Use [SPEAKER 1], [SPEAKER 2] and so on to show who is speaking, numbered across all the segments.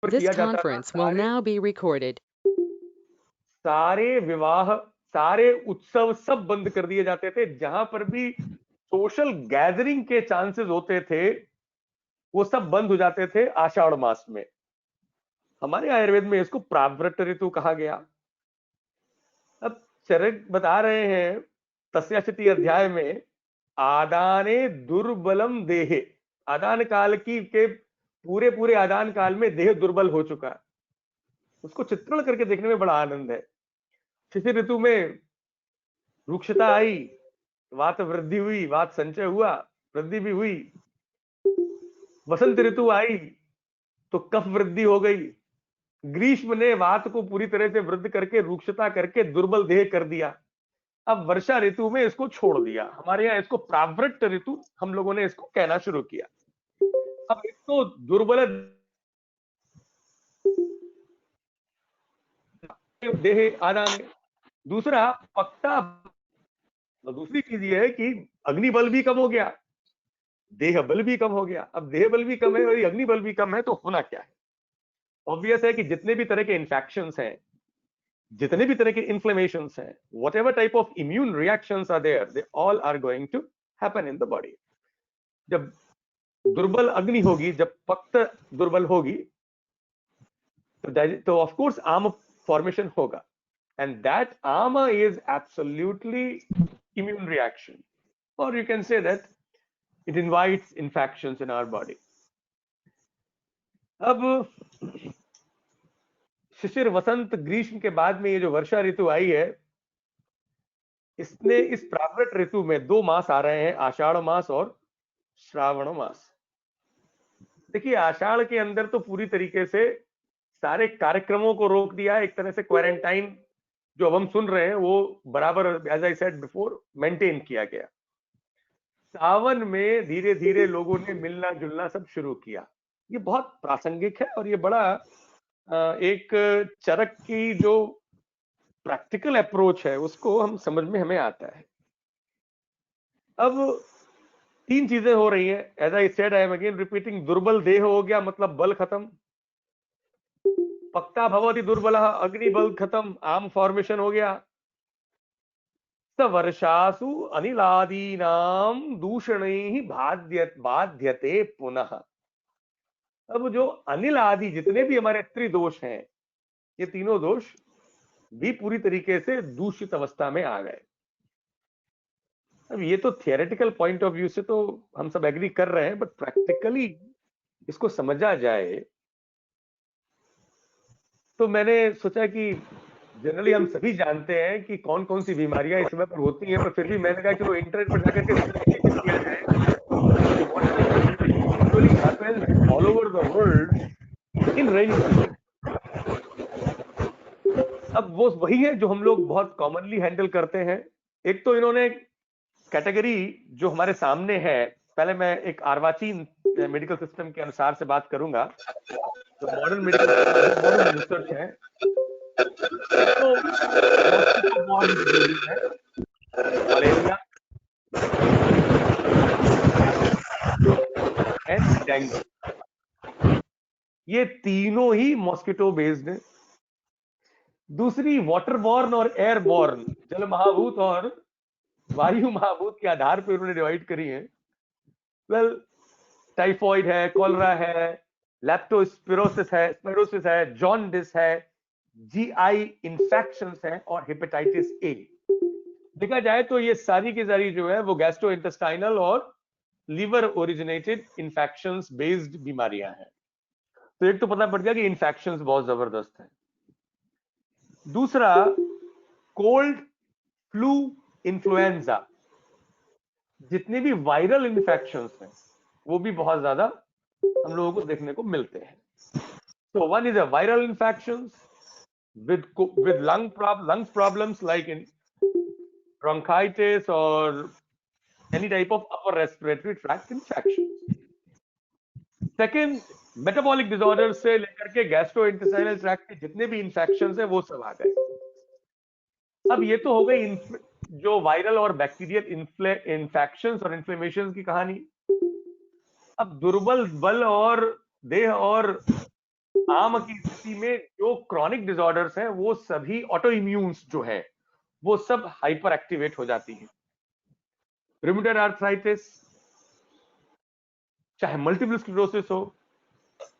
[SPEAKER 1] This
[SPEAKER 2] किया जाता था।
[SPEAKER 1] conference will now be recorded.
[SPEAKER 2] सारे विवाह, सारे उत्सव सब बंद कर दिए जाते थे। जहां पर भी सोशल गैदरिंग के चांसेस होते थे वो सब बंद हो जाते थे आषाढ़ मास में। हमारे आयुर्वेद में इसको प्रावृत ऋतु कहा गया। अब चरक बता रहे हैं तस्याशति अध्याय में, आदाने दुर्बलम देहे, आदान काल की के पूरे पूरे आदान काल में देह दुर्बल हो चुका है। उसको चित्रण करके देखने में बड़ा आनंद है। शिशिर ऋतु में रुक्षता आई, वात वृद्धि हुई, वात संचय हुआ, वृद्धि भी हुई। वसंत ऋतु आई तो कफ वृद्धि हो गई। ग्रीष्म ने वात को पूरी तरह से वृद्धि करके रुक्षता करके दुर्बल देह कर दिया। अब वर्षा ऋतु में इसको छोड़ दिया। हमारे यहाँ इसको प्रावृत ऋतु हम लोगों ने इसको कहना शुरू किया। अब एक तो दुर्बल देह आदान, दूसरा पक्ता, दूसरी चीज ये है कि अग्नि बल भी कम हो गया, देह बल भी कम हो गया। अब देह बल भी कम है और अग्नि बल भी कम है तो होना क्या है? ऑब्वियस है कि जितने भी तरह के इन्फेक्शंस हैं, जितने भी तरह के इन्फ्लेमेशंस हैं, whatever type of immune reactions are there, they all are going to happen in the body. जब दुर्बल अग्नि होगी, जब पक्त दुर्बल होगी तो ऑफ कोर्स आम फॉर्मेशन होगा, and that ama is absolutely immune reaction, or you can say that it invites infections in our body. अब शिशिर वसंत ग्रीष्म के बाद में ये जो वर्षा ऋतु आई है, इसने इस प्रावृत ऋतु में 2 मास आ रहे हैं, आषाढ़ मास और श्रावण मास। देखिए आषाढ़ के अंदर तो पूरी तरीके से सारे कार्यक्रमों को रोक दिया, एक तरह से क्वारंटाइन जो अब हम सुन रहे हैं वो बराबर, as I said before, maintain किया गया। सावन में धीरे धीरे लोगों ने मिलना जुलना सब शुरू किया। ये बहुत प्रासंगिक है और ये बड़ा एक चरक की जो प्रैक्टिकल अप्रोच है उसको हम समझ में हमें आता है। अब 3 चीजें हो रही हैं, as I said, I am again repeating. दुर्बल देह हो गया मतलब बल खत्म, पक्ता भवति दुर्बलः, अग्नि बल खत्म, आम फॉर्मेशन हो गया। वर्षासु अनिलादीनाम दूषणैः बाध्यते पुनः। अब जो अनिल आदि जितने भी हमारे त्रिदोष हैं, ये तीनों दोष भी पूरी तरीके से दूषित अवस्था में आ गए। अब ये तो थियोरेटिकल पॉइंट ऑफ व्यू से तो हम सब एग्री कर रहे हैं, बट प्रैक्टिकली इसको समझा जाए तो मैंने सोचा कि जनरली हम सभी जानते हैं कि कौन कौन सी बीमारियां इस समय पर होती हैं, पर फिर भी मैंने कहा कि वो इंटरनेट पर जाकर के किया जाए all over the world in rainy season. अब वो वही है जो हम लोग बहुत कॉमनली हैंडल करते हैं। एक तो इन्होंने कैटेगरी जो हमारे सामने है, पहले मैं एक अर्वाचीन मेडिकल सिस्टम के अनुसार से बात करूंगा, तो मॉडर्न मेडिकल मॉडर्न रिसर्च है तो मलेरिया एंड डेंगू, ये तीनों ही मॉस्किटो बेस्ड है। दूसरी वाटरबॉर्न और एयरबॉर्न, जल महाभूत और वायु महाभूत के आधार पर उन्होंने डिवाइड करी है। वेल, टाइफॉइड है, कॉलरा है, लेप्टोस्पिरोसिस है, स्पायरोसिस है, जॉन्डिस है, जीआई इंफेक्शंस है और हेपेटाइटिस ए। देखा जाए तो ये सारी की सारी जो है वो गैस्ट्रोइंटेस्टाइनल और लीवर ओरिजिनेटेड इंफेक्शंस बेस्ड बीमारियां हैं। तो एक तो पता पड़ गया कि इंफेक्शंस बहुत जबरदस्त है। दूसरा, कोल्ड, फ्लू, इन्फ्लुएंजा, जितने भी वायरल इंफेक्शंस हैं वो भी बहुत ज्यादा हम लोगों को देखने को मिलते हैं। So one is a viral infections with lungs problems like in bronchitis or any type of upper respiratory tract infections. Second, metabolic disorders से लेकर के gastrointestinal tract के जितने भी infections हैं वो सब आ गए। अब ये तो हो गई जो वायरल और बैक्टीरियल इंफेक्शंस और इन्फ्लेमेशन की कहानी। अब दुर्बल बल और देह और आम की स्थिति में जो क्रॉनिक डिसऑर्डर्स हैं वो सभी ऑटो इम्यून्स जो है वो सब हाइपर एक्टिवेट हो जाती है। रूमेटॉइड आर्थराइटिस, चाहे मल्टीपल स्क्लेरोसिस हो,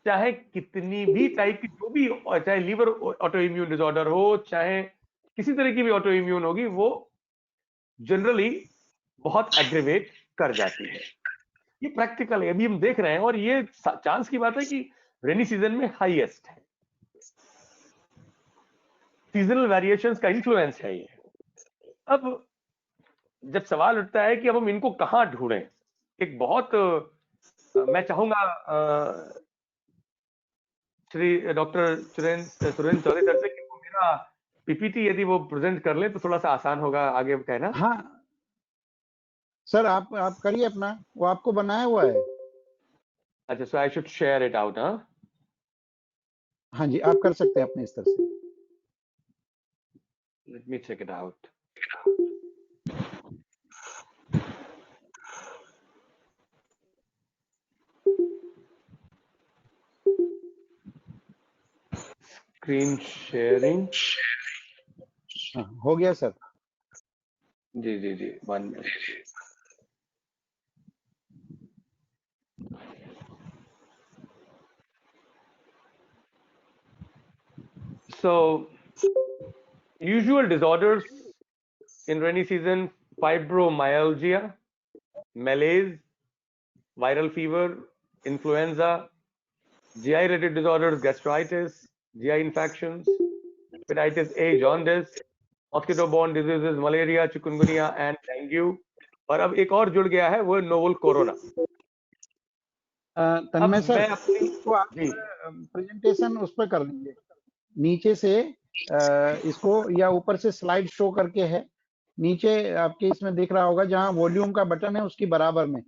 [SPEAKER 2] चाहे कितनी भी टाइप की जो भी, चाहे लीवर ऑटो इम्यून डिसऑर्डर हो, चाहे किसी तरह की भी ऑटो इम्यून होगी, वो जनरली बहुत एग्रीवेट कर जाती है। ये प्रैक्टिकल है, अभी हम देख रहे हैं, और ये चांस की बात है कि रेनी सीजन में हाईएस्ट है। सीजनल वेरिएशंस का इन्फ्लुएंस है ये। अब जब सवाल उठता है कि अब हम इनको कहां ढूंढें, एक बहुत मैं चाहूंगा श्री डॉक्टर सुरेंद्र चौधरी सर से कि वो मेरा पीपीटी यदि वो प्रेजेंट कर ले तो थोड़ा सा आसान होगा आगे कहना।
[SPEAKER 3] हाँ सर, आप करिए अपना, वो आपको बनाया हुआ है।
[SPEAKER 2] अच्छा, so I should share it out.
[SPEAKER 3] हाँ जी, आप कर सकते हैं अपने स्तर से।
[SPEAKER 2] Let me check it out. Screen sharing.
[SPEAKER 3] हाँ, हो गया सर।
[SPEAKER 2] जी जी जी, 1 minute. So, usual disorders in rainy season: fibromyalgia, malaise, viral fever, influenza, GI related disorders, gastritis, GI infections, hepatitis A, jaundice, mosquito borne diseases, malaria, chikungunya and dengue। और अब एक और जुड़ गया है, वो नोवल कोरोना।
[SPEAKER 3] तन्मय सर,
[SPEAKER 2] मैं अपनी
[SPEAKER 3] तो आप
[SPEAKER 2] जी
[SPEAKER 3] प्रेजेंटेशन उस पर कर लीजिए, नीचे से इसको, या ऊपर से स्लाइड शो करके है, नीचे आपके इसमें दिख रहा होगा जहां वॉल्यूम का बटन है उसकी बराबर में।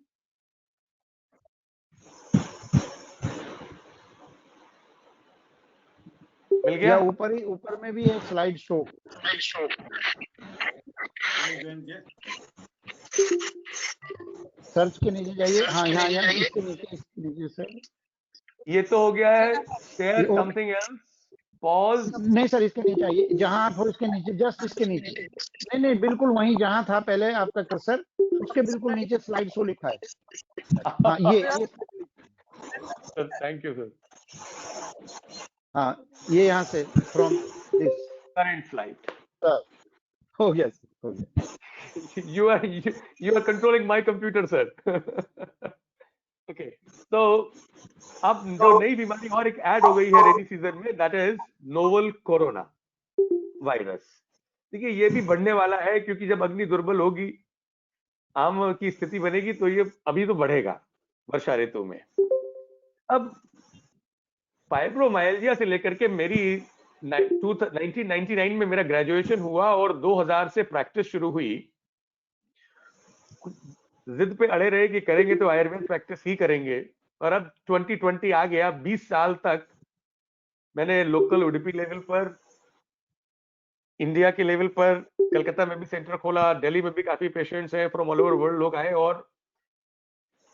[SPEAKER 2] मिल गया।
[SPEAKER 3] या ऊपर में भी है स्लाइड शो। सर्च के नीचे जाइए। हाँ, यहाँ इसके नीचे सर।
[SPEAKER 2] ये तो हो गया है शेयर समथिंग एल्स, पॉज।
[SPEAKER 3] नहीं सर, इसके नीचे आइए, जहां आप हो इसके नीचे, जस्ट इसके नीचे। नहीं, बिल्कुल वहीं जहां था पहले आपका कर्सर, उसके बिल्कुल नीचे स्लाइड शो लिखा है। हाँ, ये
[SPEAKER 2] थैंक यू सर।
[SPEAKER 3] हाँ, ये यहाँ से फ्रॉम दिस
[SPEAKER 2] करंट स्लाइड।
[SPEAKER 3] हो गया सर, हो गया।
[SPEAKER 2] you are controlling my computer sir। okay, तो अब जो नई बीमारी और एक ऐड हो गई है रेनी सीजन में, that is novel corona virus. देखिए ये भी बढ़ने वाला है, क्योंकि जब अग्नि दुर्बल होगी, आम की स्थिति बनेगी, तो ये अभी तो बढ़ेगा वर्षा ऋतु में। अब फाइब्रोमाइल्जिया से लेकर के मेरी 1999 में मेरा ग्रेजुएशन हुआ और 2000 से प्रैक्टिस शुरू हुई। जिद पे अड़े रहे कि करेंगे तो आयुर्वेद प्रैक्टिस ही करेंगे, और अब 2020 आ गया। 20 साल तक मैंने लोकल उडुपी लेवल पर, इंडिया के लेवल पर, कलकत्ता में भी सेंटर खोला, दिल्ली में भी काफी पेशेंट्स हैं फ्रॉम ऑल ओवर वर्ल्ड, लोग आए, और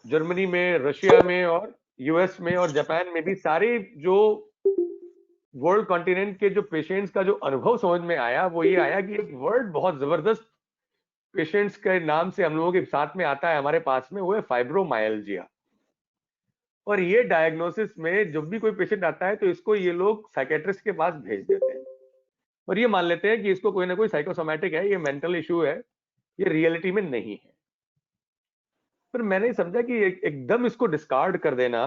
[SPEAKER 2] जर्मनी में, रशिया में, और यूएस में, और जापान में भी, सारे जो वर्ल्ड कॉन्टिनेंट के जो पेशेंट्स का जो अनुभव समझ में आया, वो ये आया कि एक वर्ड बहुत जबरदस्त पेशेंट्स के नाम से हम लोगों के साथ में आता है हमारे पास में, वो है फाइब्रोमाइल्जिया। और ये डायग्नोसिस में जब भी कोई पेशेंट आता है तो इसको ये लोग साइकेट्रिस्ट के पास भेज देते हैं, और ये मान लेते हैं कि इसको कोई ना कोई साइकोसोमैटिक है, ये मेंटल इशू है, ये रियलिटी में नहीं है। पर मैंने समझा कि एकदम इसको डिस्कार्ड कर देना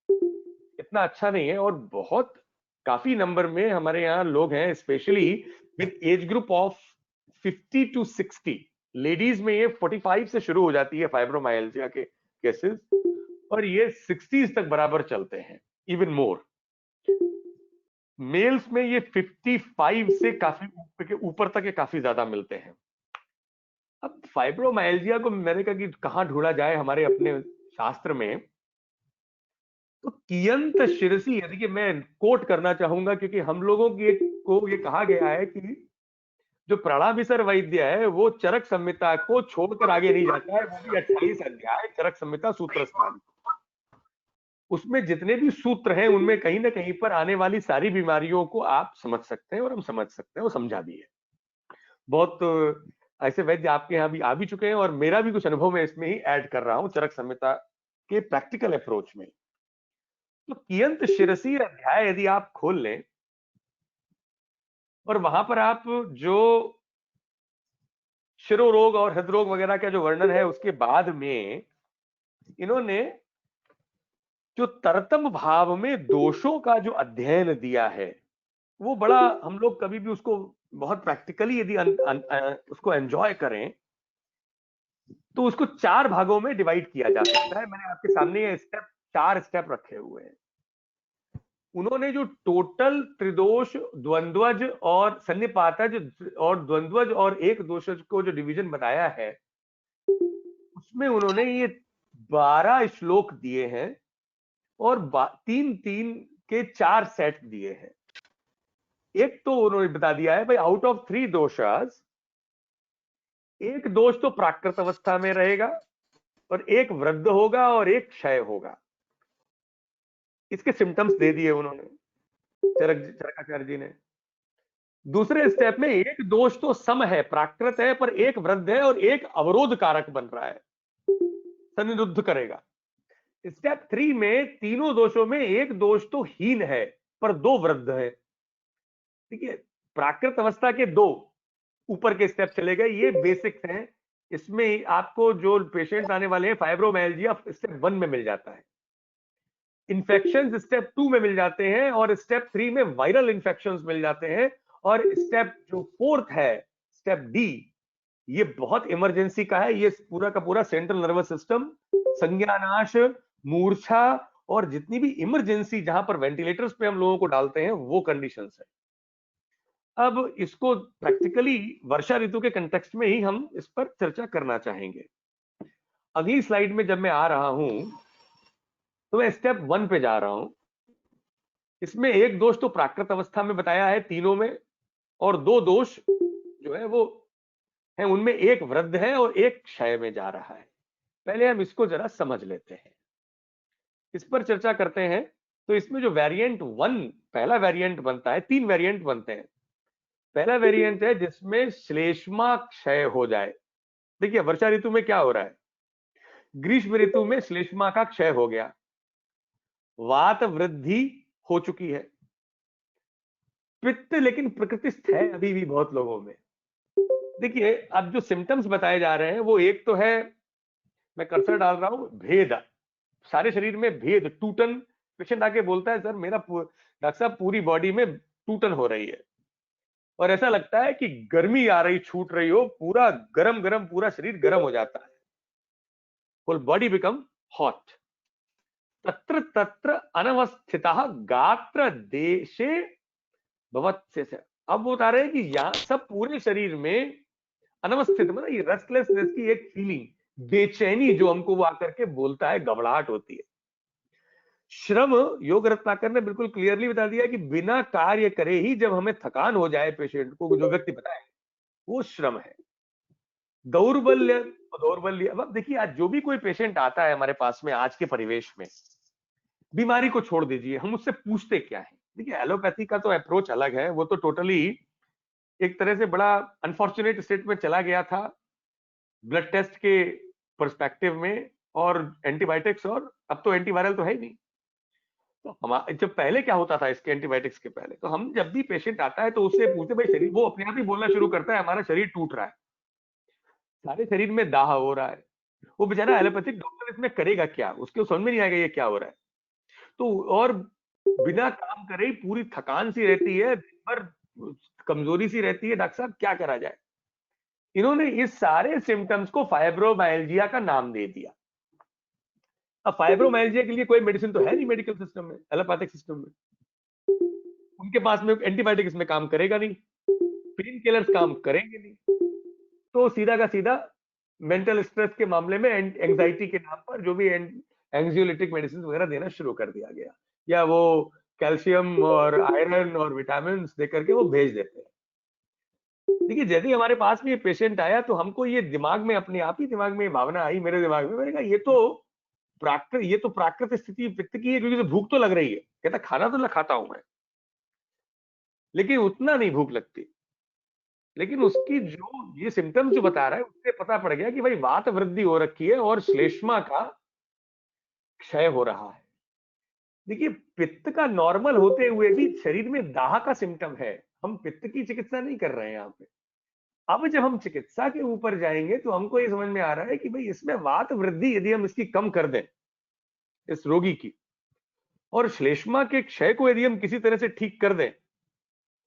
[SPEAKER 2] इतना अच्छा नहीं है, और बहुत काफी नंबर में हमारे यहाँ लोग हैं, specially with age group of 50 to 60। Ladies में ये 45 से शुरू हो जाती है फाइब्रोमाइल्जिया के केसेस, और ये 60s तक बराबर चलते हैं, इवन मोर। मेल्स में ये 55 से काफी ऊपर तक ये काफी ज्यादा मिलते हैं। अब फाइब्रोमाइल्जिया को मैंने कहा कि कहां ढूंढा जाए हमारे अपने शास्त्र में, तो कियंत शिरसी, यदि कि मैं कोट करना चाहूंगा, क्योंकि हम लोगों को ये कहा गया है कि जो प्रणाभिसर वैद्य है वो चरक संहिता को छोड़कर आगे नहीं जाता है, वो भी 28 अध्याय चरक संहिता सूत्र स्थान। उसमें जितने भी सूत्र हैं उनमें कहीं ना कहीं पर आने वाली सारी बीमारियों को आप समझ सकते हैं, और हम समझ सकते हैं, वो समझा भी है। बहुत ऐसे वैद्य आपके यहाँ भी आ भी चुके हैं, और मेरा भी कुछ अनुभव मैं इसमें ही ऐड कर रहा हूं चरक संहिता के प्रैक्टिकल अप्रोच में। तो कियंत शिरसी अध्याय यदि आप खोल लें और वहां पर आप जो शिरोरोग और हृदरोग वगैरह का जो वर्णन है, उसके बाद में इन्होंने जो तरतम भाव में दोषों का जो अध्ययन दिया है, वो बड़ा, हम लोग कभी भी उसको बहुत प्रैक्टिकली यदि उसको एंजॉय करें तो उसको 4 भागों में डिवाइड किया जा सकता है। मैंने आपके सामने ये स्टेप 4 स्टेप रखे हुए हैं। उन्होंने जो टोटल त्रिदोष, द्वंद्वज और सन्निपातज और द्वंद्वज और एक दोषज को जो डिवीजन बनाया है, उसमें उन्होंने ये 12 श्लोक दिए हैं और 3-3 के 4 सेट दिए हैं। एक तो उन्होंने बता दिया है भाई, आउट ऑफ 3 दोषास, एक दोष तो प्राकृत अवस्था में रहेगा और एक वृद्ध होगा और एक क्षय होगा। इसके सिम्टम्स दे दिए उन्होंने चरकाचार्य जी ने। दूसरे स्टेप में एक दोष तो सम है, प्राकृत है, पर एक वृद्ध है और एक अवरोध कारक बन रहा है, सनिरुद्ध करेगा। स्टेप 3 में तीनों दोषों में एक दोष तो हीन है पर 2 वृद्ध है। ठीक है, प्राकृत अवस्था के 2 ऊपर के स्टेप चले गए, ये बेसिक्स हैं। इसमें आपको जो पेशेंट्स आने वाले हैं, फाइब्रोमाइल्जिया स्टेप 1 में मिल जाता है, इन्फेक्शन स्टेप 2 में मिल जाते हैं, और स्टेप 3 में वायरल इन्फेक्शंस मिल जाते हैं, और स्टेप जो 4th है, स्टेप डी, ये बहुत इमरजेंसी का है। ये पूरा का पूरा सेंट्रल नर्वस सिस्टम, संज्ञानाश, मूर्छा और जितनी भी इमरजेंसी जहां पर वेंटिलेटर्स पे हम लोगों को डालते हैं, वो कंडीशंस है। अब इसको प्रैक्टिकली वर्षा ऋतु के कंटेक्स्ट में ही हम इस पर चर्चा करना चाहेंगे। अगली स्लाइड में जब मैं आ रहा हूं तो मैं स्टेप 1 पे जा रहा हूं। इसमें एक दोष तो प्राकृत अवस्था में बताया है तीनों में, और 2 दोष जो है वो है, उनमें एक वृद्ध है और एक क्षय में जा रहा है। पहले हम इसको जरा समझ लेते हैं, इस पर चर्चा करते हैं। तो इसमें जो वेरिएंट 1 पहला वेरिएंट बनता है, 3 वेरिएंट बनते हैं। पहला वेरिएंट है जिसमें श्लेष्मा क्षय हो जाए। देखिए वर्षा ऋतु में क्या हो रहा है, ग्रीष्म ऋतु में श्लेष्मा का क्षय हो गया, वात वृद्धि हो चुकी है, पित्त लेकिन प्रकृतिस्थ है अभी भी बहुत लोगों में। देखिए अब जो सिम्टम्स बताए जा रहे हैं, वो एक तो है, मैं कर्सर डाल रहा हूं, भेद, सारे शरीर में भेद, टूटन। पेशेंट आके बोलता है सर मेरा डॉक्टर साहब पूरी बॉडी में टूटन हो रही है, और ऐसा लगता है कि गर्मी आ रही, छूट रही हो, पूरा गरम गरम, पूरा शरीर गर्म हो जाता है, फुल बॉडी बिकम हॉट। तत्र तत्र अनवस्थितः गात्र देशे भवत्स्य से। अब वो बता रहे हैं कि यहाँ सब पूरे शरीर में अनवस्थित, मतलब ये रेस्टलेसनेस की एक फीलिंग, बेचैनी जो हमको वो आकर के बोलता है, घबराहट होती है। श्रम, योग रत्नाकर ने बिल्कुल क्लियरली बता दिया कि बिना कार्य करे ही जब हमें थकान हो जाए, पेशेंट को जो व्यक्ति बताए, वो श्रम है। दौर्बल्य, दौर्बल्य, अब देखिए आज जो भी कोई पेशेंट आता है हमारे पास में आज के परिवेश में, बीमारी को छोड़ दीजिए, हम उससे पूछते क्या है। देखिए एलोपैथी का तो अप्रोच अलग है, वो तो टोटली एक तरह से बड़ा अनफॉर्चुनेट स्टेट में चला गया था ब्लड टेस्ट के पर्सपेक्टिव में, और एंटीबायोटिक्स, और अब तो एंटीवायरल तो है ही नहीं। तो हम जब पहले क्या होता था इसके एंटीबायोटिक्स के पहले, तो हम जब भी पेशेंट आता है तो उससे पूछते भाई शरीर, वो अपने आप ही बोलना शुरू करता है हमारा शरीर टूट रहा है, सारे शरीर में दाह हो रहा है। वो बेचारा एलोपैथिक डॉक्टर इसमें करेगा क्या, उसके समझ में नहीं आएगा ये क्या हो रहा है। तो और बिना काम करे ही पूरी थकान सी रहती है, दिन भर कमजोरी सी रहती है, डॉक्टर साहब क्या करा जाए। इन्होंने इस सारे सिम्टम्स को फाइब्रोमाइल्जिया का नाम दे दिया। अब फाइब्रोमाइल्जिया के लिए कोई मेडिसिन तो है नहीं मेडिकल सिस्टम में, एलोपैथिक सिस्टम में, उनके पास में एंटीबायोटिक इसमें काम करेगा नहीं, पेन किलर्स काम करेंगे नहीं, तो सीधा का सीधा मेंटल स्ट्रेस के मामले में एंजाइटी के नाम पर जो भी एंग्जियोलिटिक मेडिसिन वगैरह देना शुरू कर दिया गया, या वो कैल्शियम और आयरन और विटामिन दे करके वो भेज देते हैं। देखिए यदि हमारे पास में ये पेशेंट आया तो हमको ये दिमाग में, अपने आप ही दिमाग में ये भावना आई, मेरे दिमाग में, मैंने कहा ये तो ये तो प्राकृत स्थिति पित्त की है, क्योंकि उसे भूख तो लग रही है, कहता खाना तो खाता हूं मैं, लेकिन उतना नहीं भूख लगती। लेकिन उसकी जो ये सिम्टम्स जो बता रहा है, उससे पता पड़ गया कि भाई वात वृद्धि हो रखी है और श्लेष्मा का क्षय हो रहा है। देखिए, पित्त का नॉर्मल होते हुए भी शरीर में दाह का सिम्टम है। हम पित्त की चिकित्सा नहीं कर रहे हैं यहाँ पे। अब जब हम चिकित्सा के ऊपर जाएंगे तो हमको ये समझ में आ रहा है कि भाई इसमें वात वृद्धि यदि हम इसकी कम कर दें, इस रोगी की, और श्लेष्मा के क्षय को यदि हम किसी तरह से ठीक कर दें,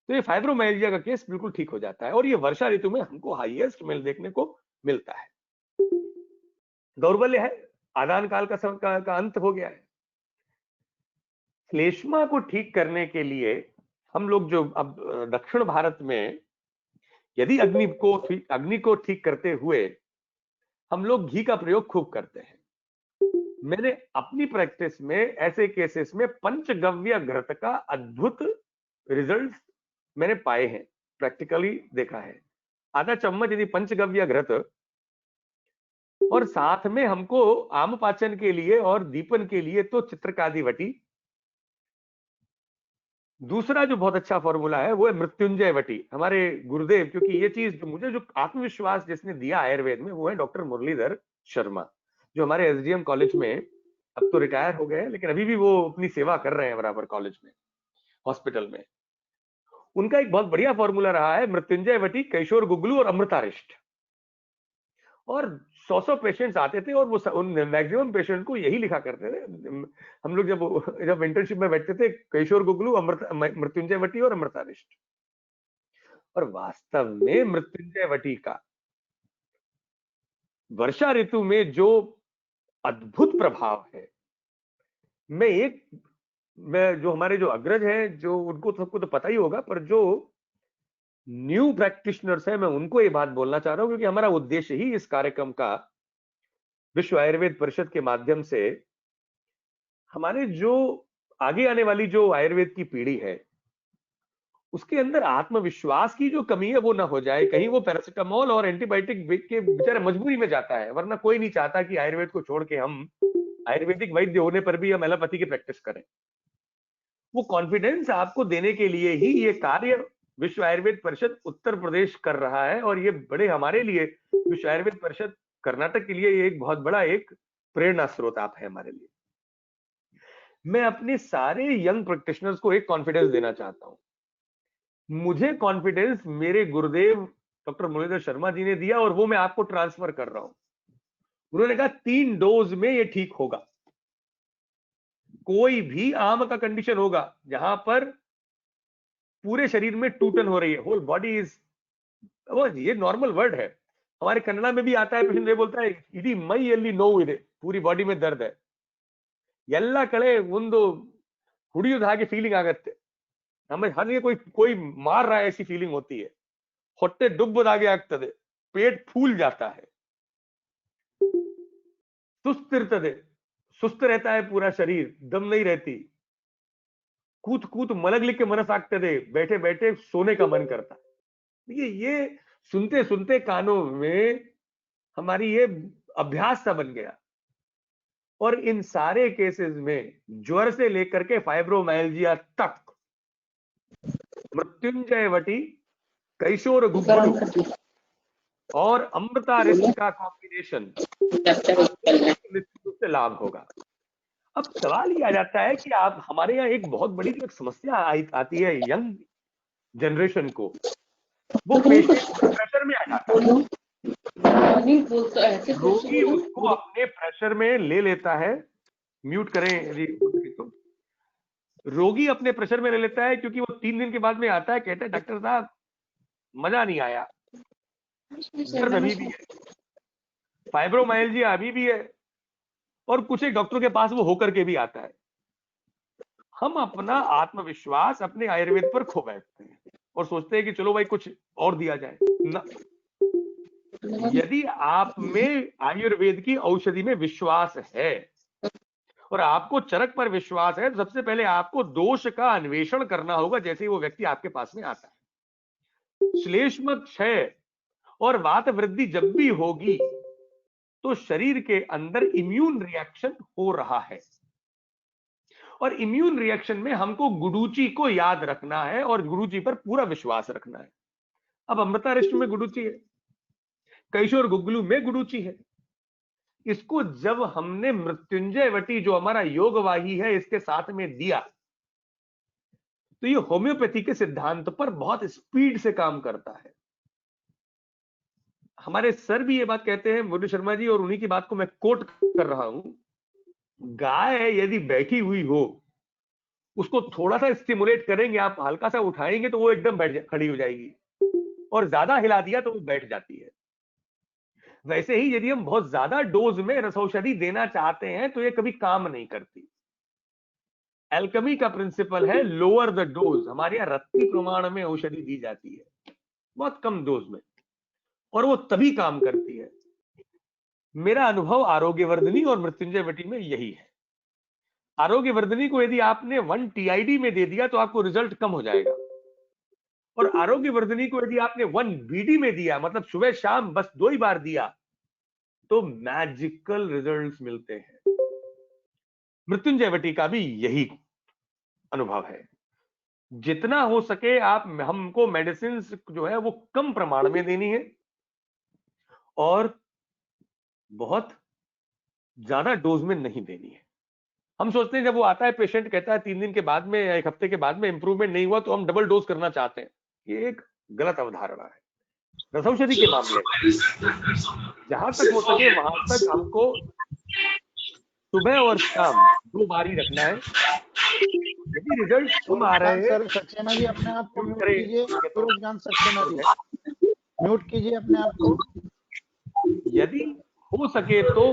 [SPEAKER 2] तो ये फाइब्रोमाइल्जिया का केस बिल्कुल ठीक हो जाता है। और ये वर्षा ऋतु में हमको हाईएस्ट मिल देखने को मिलता है। दौर्बल्य है, आदान काल का अंत हो गया है। श्लेष्मा को ठीक करने के लिए हम लोग जो अब दक्षिण भारत में यदि अग्नि को ठीक करते हुए हम लोग घी का प्रयोग खूब करते हैं। मैंने अपनी प्रैक्टिस में ऐसे केसेस में पंचगव्य घृत का अद्भुत रिजल्ट्स मैंने पाए हैं, प्रैक्टिकली देखा है। आधा चम्मच यदि पंचगव्य घृत, और साथ में हमको आम पाचन के लिए और दीपन के लिए तो चित्रकादि वटी। दूसरा जो बहुत अच्छा फॉर्मूला है वो है मृत्युंजय वटी, हमारे गुरुदेव, क्योंकि ये चीज मुझे जो आत्मविश्वास जिसने दिया आयुर्वेद में वो है डॉक्टर मुरलीधर शर्मा, जो हमारे एसडीएम कॉलेज में, अब तो रिटायर हो गए, लेकिन अभी भी वो अपनी सेवा कर रहे हैं बराबर कॉलेज में, हॉस्पिटल में। उनका एक बहुत बढ़िया फॉर्मूला रहा है मृत्युंजय वटी, कैशोर गुगलू और अमृतारिष्ट। और 100 पेशेंट्स आते थे और वो उन मैक्सिमम पेशेंट को यही लिखा करते थे। हम लोग जब इंटर्नशिप में बैठते थे, कैशोर गुगलू, मृत्युंजय वटी और अमृतारिष्ट। और वास्तव में मृत्युंजय वटी का वर्षा ऋतु में जो अद्भुत प्रभाव है, मैं जो हमारे जो अग्रज हैं, जो उनको सबको तो पता ही होगा, पर जो न्यू प्रैक्टिशनर्स हैं, मैं उनको ये बात बोलना चाह रहा हूं, क्योंकि हमारा उद्देश्य ही इस कार्यक्रम का विश्व आयुर्वेद परिषद के माध्यम से हमारे जो आगे आने वाली जो आयुर्वेद की पीढ़ी है उसके अंदर आत्मविश्वास की जो कमी है वो ना हो जाए। कहीं वो पैरासिटामोल और एंटीबायोटिक के बेचारे मजबूरी में जाता है, वरना कोई नहीं चाहता कि आयुर्वेद को छोड़ के हम आयुर्वेदिक वैद्य होने पर भी हम एलोपैथी की प्रैक्टिस करें। वो कॉन्फिडेंस आपको देने के लिए ही ये कार्य विश्व आयुर्वेद परिषद उत्तर प्रदेश कर रहा है। और ये बड़े हमारे लिए विश्व आयुर्वेद परिषद कर्नाटक के लिए ये एक बहुत बड़ा एक प्रेरणा स्रोत आप है हमारे लिए। मैं अपने सारे यंग प्रैक्टिशनर्स को एक कॉन्फिडेंस देना चाहता हूं। मुझे कॉन्फिडेंस मेरे गुरुदेव डॉक्टर मुरलीधर शर्मा जी ने दिया, और वो मैं आपको ट्रांसफर कर रहा हूं। उन्होंने कहा 3 डोज में ये ठीक होगा। कोई भी आम का कंडीशन होगा जहां पर पूरे शरीर में टूटन हो रही है, होल बॉडी इज, वो ये नॉर्मल वर्ड है, हमारे कन्नड़ा में भी आता है। पेशेंट ये बोलता है इडी मई एल्ली ನೋವು ಇದೆ, पूरी बॉडी में दर्द है, ಎಲ್ಲ ಕಡೆ ಒಂದು ಹುಡಿಯೋದು ಹಾಗೆ ಫೀಲಿಂಗ್ ಆಗತ್ತೆ। हमें हर ये कोई मार रहा है ऐसी फीलिंग होती है। ಹೊಟ್ಟೆ ಡುಬ್ಬದಾಗೆ ಆಗ್ತದೆ, पेट फूल जाता है, सुस्त इರ್ತದೆ, सुस्त रहता है पूरा शरीर, दम नहीं रहती, कूत कूत मलगलिಕ್ಕೆ ಮನಸ್ಸಾಗ್ತದೆ, बैठे बैठे सोने का मन करता है। देखिए, ये सुनते सुनते कानों में हमारी ये अभ्यास सा बन गया। और इन सारे केसेस में ज्वर से लेकर के फाइब्रोमाइल्जिया तक मृत्युंजय वटी, कैशोर गुग्गुलू और अमृता रिष्ट का कॉम्बिनेशन निश्चित रूप से लाभ होगा। अब सवाल ये आ जाता है कि आप हमारे यहाँ एक बहुत बड़ी जो समस्या आती है यंग जनरेशन को, वो पेशेंट प्रेशर में आ जाता है। रोगी उसको अपने प्रेशर में ले लेता है। म्यूट करें यदि तो। रोगी अपने प्रेशर में ले लेता है, क्योंकि वो 3 दिन के बाद में आता है, कहता है डॉक्टर साहब मजा नहीं आया, दर्द अभी भी है, फाइब्रोमाइल्जिया अभी भी है, और कुछ एक डॉक्टर के पास वो होकर के भी आता है। हम अपना आत्मविश्वास अपने आयुर्वेद पर खो बैठते हैं और सोचते हैं कि चलो भाई कुछ और दिया जाए ना। यदि आप में आयुर्वेद की औषधि में विश्वास है और आपको चरक पर विश्वास है, तो सबसे पहले आपको दोष का अन्वेषण करना होगा जैसे ही वो व्यक्ति आपके पास में आता है। श्लेष्म क्षय और वात वृद्धि जब भी होगी तो शरीर के अंदर इम्यून रिएक्शन हो रहा है, और इम्यून रिएक्शन में हमको गुडुचि को याद रखना है और गुडुचि पर पूरा विश्वास रखना है। अब अमृतारिष्ट में गुडुचि है, कैशोर गुग्गुलू में गुडुचि है। इसको जब हमने मृत्युंजय वटी जो हमारा योगवाही है इसके साथ में दिया, तो ये होम्योपैथी के सिद्धांत पर बहुत स्पीड से काम करता है। हमारे सर भी ये बात कहते हैं, मुरली शर्मा जी, और उन्हीं की बात को मैं कोट कर रहा हूं, गाय यदि बैठी हुई हो, उसको थोड़ा सा स्टिमुलेट करेंगे, आप हल्का सा उठाएंगे तो वो एकदम खड़ी हो जाएगी, और ज्यादा हिला दिया तो वो बैठ जाती है। वैसे ही यदि हम बहुत ज्यादा डोज में रसौषधि देना चाहते हैं तो ये कभी काम नहीं करती। एल्केमी का प्रिंसिपल है लोअर द डोज। हमारे यहाँ रत्ती प्रमाण में औषधि दी जाती है, बहुत कम डोज में, और वो तभी काम करती है। मेरा अनुभव आरोग्यवर्धिनी और मृत्युंजय वटी में यही है। आरोग्यवर्धिनी को यदि आपने 1 टीआईडी में दे दिया तो आपको रिजल्ट कम हो जाएगा, और आरोग्यवर्धिनी को यदि आपने 1 बीडी में दिया, मतलब सुबह शाम बस 2 ही बार दिया, तो मैजिकल रिजल्ट्स मिलते हैं। मृत्युंजय वटी का भी यही अनुभव है। जितना हो सके आप हमको मेडिसिन जो है वो कम प्रमाण में देनी है, और बहुत ज्यादा डोज में नहीं देनी है। हम सोचते हैं जब वो आता है, पेशेंट कहता है 3 दिन के बाद में या 1 हफ्ते के बाद में इंप्रूवमेंट नहीं हुआ तो हम डबल डोज करना चाहते हैं। ये एक गलत अवधारणा है। रसौषधि के मामले में जहां तक हो सके वहां तक हमको सुबह और शाम 2 बार ही रखना है। यदि रिजल्ट कम आ रहे हैं,
[SPEAKER 3] सर सक्सेना जी अपने आप को म्यूट कीजिए। फिरोजखान सक्सेना जी म्यूट कीजिए अपने आप को।
[SPEAKER 2] यदि हो सके तो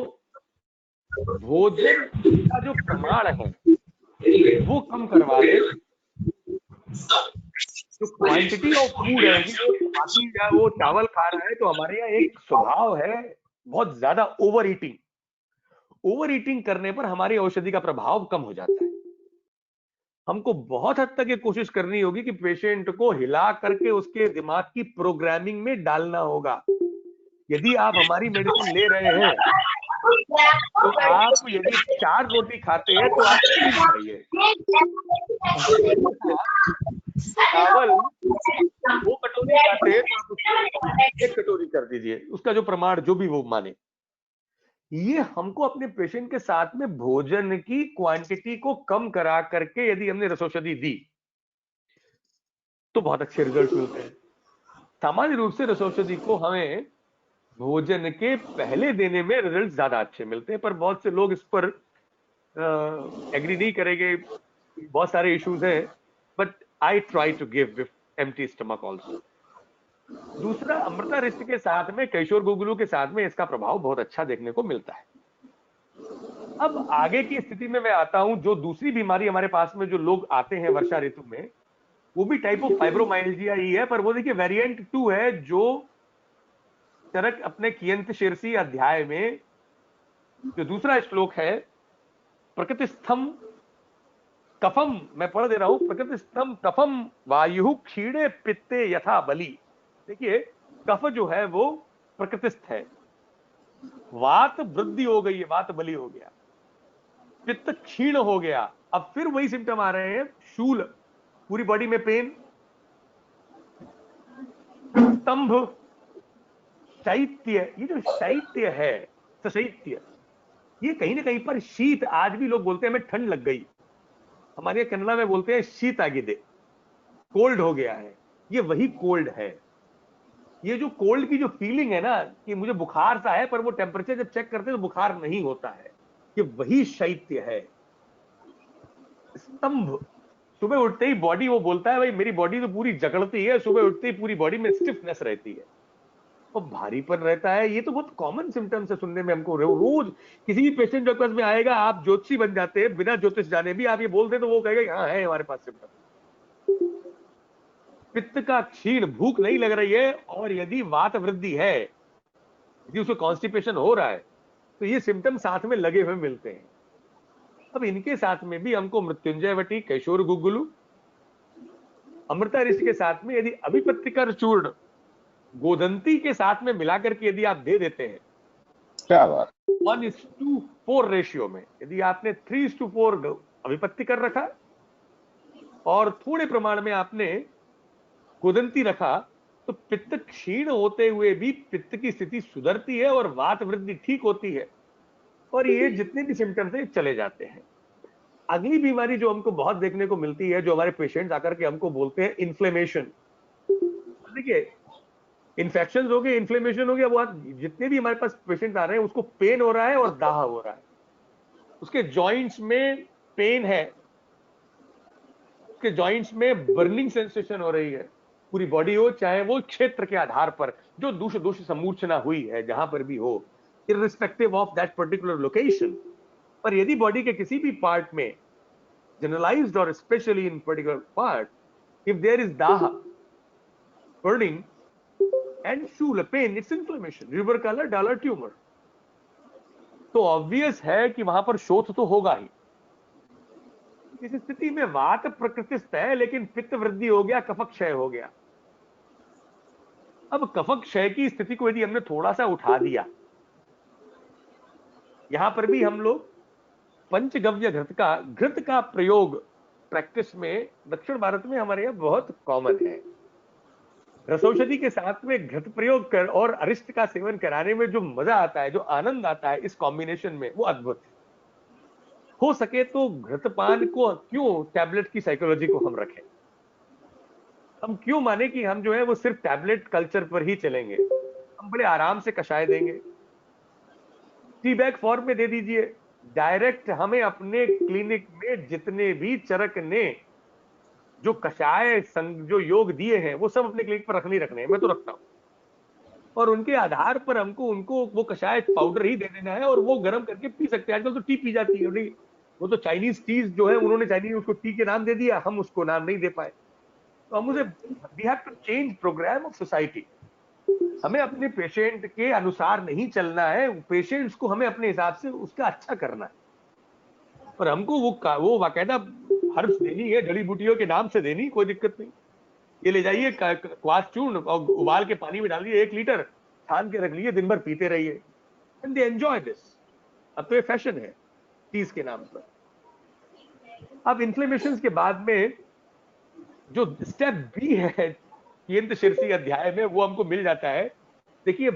[SPEAKER 2] भोजन का जो प्रमाण है वो कम करवा ले। जो क्वांटिटी ऑफ फूड है, या वो चावल खा रहा है, तो हमारे यहाँ एक स्वभाव है बहुत ज्यादा ओवर ईटिंग। ओवर ईटिंग करने पर हमारी औषधि का प्रभाव कम हो जाता है। हमको बहुत हद तक ये कोशिश करनी होगी कि पेशेंट को हिला करके उसके दिमाग की प्रोग्रामिंग में डालना होगा। यदि आप हमारी मेडिसिन ले रहे हैं तो आप यदि 4 रोटी खाते हैं तो आप 3 खाइए। चावल 2 कटोरी खाते हैं तो आप उसको 1 कटोरी कर दीजिए, उसका जो प्रमाण जो भी वो माने। ये हमको अपने पेशेंट के साथ में भोजन की क्वांटिटी को कम करा करके यदि हमने रसौषधि दी तो बहुत अच्छे रिजल्ट मिलते हैं। सामान्य रूप से रसौषधि को हमें भोजन के पहले देने में रिजल्ट ज्यादा अच्छे मिलते हैं, पर बहुत से लोग इस पर एग्री नहीं करेंगे। बहुत सारे इश्यूज हैं, but I try to give with empty stomach also. दूसरा, अमृतारिष्ट के साथ में, कैशोर गुग्गुलू के साथ में इसका प्रभाव बहुत अच्छा देखने को मिलता है। अब आगे की स्थिति में मैं आता हूं, जो दूसरी बीमारी हमारे पास में जो लोग आते हैं वर्षा ऋतु में, वो भी टाइप ऑफ फाइब्रोमाइल्जिया ही है, पर वो देखिए वेरिएंट 2 है, जो चरक अपने कियंत शीर्षी अध्याय में जो दूसरा श्लोक है, प्रकृतिस्थम कफम, मैं पढ़ दे रहा हूं, प्रकृतिस्थम कफम वायु क्षीणे पित्ते यथा बलि। देखिए कफ जो है वो प्रकृतिस्थ है, वात वृद्धि हो गई है, वात बलि हो गया, पित्त क्षीण हो गया। अब फिर वही सिम्टम आ रहे हैं, शूल, पूरी बॉडी में पेन, स्तंभ, शैत्य। ये जो शैत्य है, सशैत्य, ये कहीं ना कहीं पर शीत, आज भी लोग बोलते हैं हमें ठंड लग गई, हमारे कन्नड़ा में बोलते हैं शीत आगिदे, कोल्ड हो गया है। ये वही कोल्ड है। ये जो कोल्ड की जो फीलिंग है ना, कि मुझे बुखार सा है, पर वो टेम्परेचर जब चेक करते हैं तो बुखार नहीं होता है, ये वही शैत्य है। स्तंभ, सुबह उठते ही बॉडी वो बोलता है भाई मेरी बॉडी तो पूरी जकड़ती है, सुबह उठते ही पूरी बॉडी में स्टिफनेस रहती है और भारीपन रहता है। ये तो बहुत कॉमन सिम्टम्स है सुनने में हमको। रोज किसी भी पेशेंट जो पास में आएगा, आप ज्योतिषी बन जाते हैं, बिना ज्योतिष जाने भी आप ये बोलते तो वो कहेगा हाँ है हमारे पास सिम्टम। पित्त का क्षीण, भूख नहीं लग रही है, और यदि वात वृद्धि है, यदि उसको कॉन्स्टिपेशन हो रहा है, तो ये सिम्टम साथ में लगे हुए मिलते हैं। अब इनके साथ में भी हमको मृत्युंजय वटी, कैशोर गुग्गुलू, अमृतारिष्ट के साथ में यदि अभिपत्तिकर चूर्ण गोदंती के साथ में मिलाकर के यदि आप दे देते हैं
[SPEAKER 3] क्या बात।
[SPEAKER 2] 1:4 रेशियो में। यदि आपने 3:4 अभिपत्ति कर रखा और थोड़े प्रमाण में आपने कुदंती रखा, तो पित्त क्षीण होते हुए भी पित्त की स्थिति सुधरती है और वात वृद्धि ठीक होती है, और ये जितने भी सिम्टम्स हैं चले जाते हैं। अगली बीमारी जो हमको बहुत देखने को मिलती है, जो हमारे पेशेंट्स आकर के हमको बोलते हैं, इन्फ्लेमेशन। देखिए, इन्फेक्शन हो गए, इन्फ्लेमेशन हो गया, वो जितने भी हमारे पास पेशेंट आ रहे हैं उसको पेन हो रहा है और दाह हो रहा है, उसके जॉइंट्स में पेन है, उसके जॉइंट्स में बर्निंग सेंसेशन हो रही है, पूरी बॉडी हो, चाहे वो क्षेत्र के आधार पर जो दोष समूर्छना हुई है, जहां पर भी हो, irrespective of that particular location. पर यदि बॉडी के किसी भी पार्ट में, जनरलाइज्ड और specially in particular part, if there is दाह, बर्निंग एंड शूल पेन, इट्स इन्फ्लेमेशन, रिवर कलर डॉलर ट्यूमर। तो ऑब्वियस है कि वहां पर शोथ तो होगा ही। इस स्थिति में वात प्रकृतिस्थ है, लेकिन पित्त वृद्धि हो गया, कफक क्षय हो गया। अब कफक क्षय की स्थिति को यदि हमने थोड़ा सा उठा दिया, यहां पर भी हम लोग पंचगव्य घृत का प्रयोग प्रैक्टिस में दक्षिण भारत में हमारे यहाँ बहुत कॉमन है। रसौषधि के साथ में घृत प्रयोग कर और अरिष्ट का सेवन कराने में जो मजा आता है, जो आनंद आता है इस कॉम्बिनेशन में, वो अद्भुत है। हो सके तो घृतपान को क्यों टैबलेट की साइकोलॉजी को हम रखें, हम क्यों माने कि हम जो है वो सिर्फ टैबलेट कल्चर पर ही चलेंगे। हम बड़े आराम से कषाय देंगे, टी बैग फॉर्म में दे दीजिए, डायरेक्ट हमें अपने क्लिनिक में जितने भी चरक ने जो कषाय जो योग दिए हैं वो सब अपने क्लिनिक पर रखने हैं, मैं तो रखता हूं, और उनके आधार पर हमको उनको वो कषाय पाउडर ही दे देना है और वो गर्म करके पी सकते हैं। आजकल तो टी पी जाती है, नहीं वो तो चाइनीज टीज जो है, उन्होंने चाइनीज उसको टी के नाम दे दिया, हम उसको नाम नहीं दे पाए। तो हम उसे, we have to change program of society. हमें अपने पेशेंट के अनुसार नहीं चलना है, पेशेंट्स को हमें अपने हिसाब से उसका अच्छा करना है, और हमको वो बाकायदा हर्ब्स देनी है, जड़ी बूटियों के नाम से देनी, कोई दिक्कत नहीं। ये ले जाइए क्वास चूर्ण और उबाल के पानी में डालिए 1 लीटर, छान के रख लीजिए, दिन भर पीते रहिए, एंड दे एंजॉय दिस। अब तो ये फैशन है चीज के नाम पर। अब इन्फ्लेमेशन के बाद में जो स्टेप बी है केंद्र शीर्षी अध्याय में, वो हमको मिल जाता है। देखिए,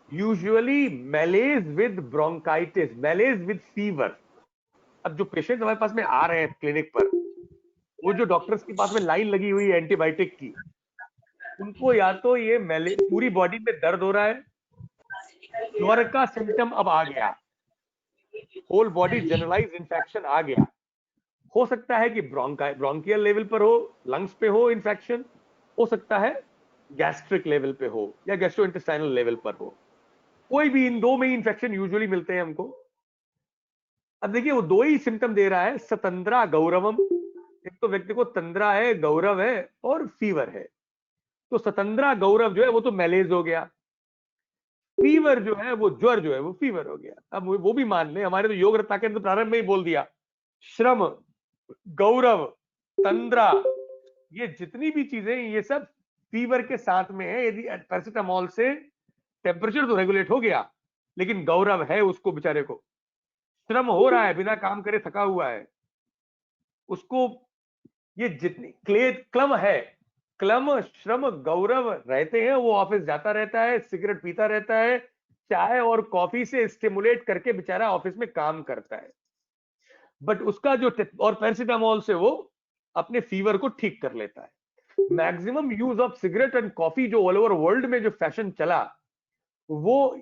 [SPEAKER 2] usually malaise with bronchitis, malaise with fever. अब जो पेशेंट हमारे पास में आ रहे हैं क्लिनिक पर, वो जो डॉक्टर्स के पास में लाइन लगी हुई है एंटीबायोटिक की, उनको या तो ये पूरी बॉडी में दर्द हो रहा है, ज्वर का सिम्टम अब आ गया, होल बॉडी जनरलाइज इन्फेक्शन आ गया, हो सकता है कि ब्रोंकियल लेवल पर हो, लंग्स पे हो इन्फेक्शन, हो सकता है गैस्ट्रिक लेवल पे हो या गैस्ट्रोइंटेस्टाइनल लेवल पर हो, कोई भी इन दो में इन्फेक्शन यूजुअली मिलते हैं हमको। अब देखिए, वो दो ही सिम्टम दे रहा है, सतंद्रा गौरवम, एक तो व्यक्ति को तंद्रा है, गौरव है और फीवर है। तो सतंद्रा गौरव जो है वो तो मैलेज हो गया, फीवर जो है वो ज्वर जो है वो फीवर हो गया। अब वो भी मान ले, हमारे तो योग रत्ना के अंदर प्रारंभ में ही बोल दिया, श्रम, गौरव, तंद्रा, ये जितनी भी चीजें, ये सब फीवर के साथ में है। यदि पैरासिटामोल से टेम्परेचर तो रेगुलेट हो गया, लेकिन गौरव है उसको बेचारे को, श्रम हो रहा है, बिना काम करे थका हुआ है उसको, ये जितनी क्लम है, क्लम श्रम गौरव रहते हैं, वो ऑफिस जाता रहता है, सिगरेट पीता रहता है, चाय और कॉफी से स्टिमुलेट करके बेचारा ऑफिस में काम करता है, बट उसका जो और पैरासिटामोल से वो अपने फीवर को ठीक कर लेता है। Maximum use of cigarette and coffee जो ऑल ओवर वर्ल्ड में जो फैशन चला, वो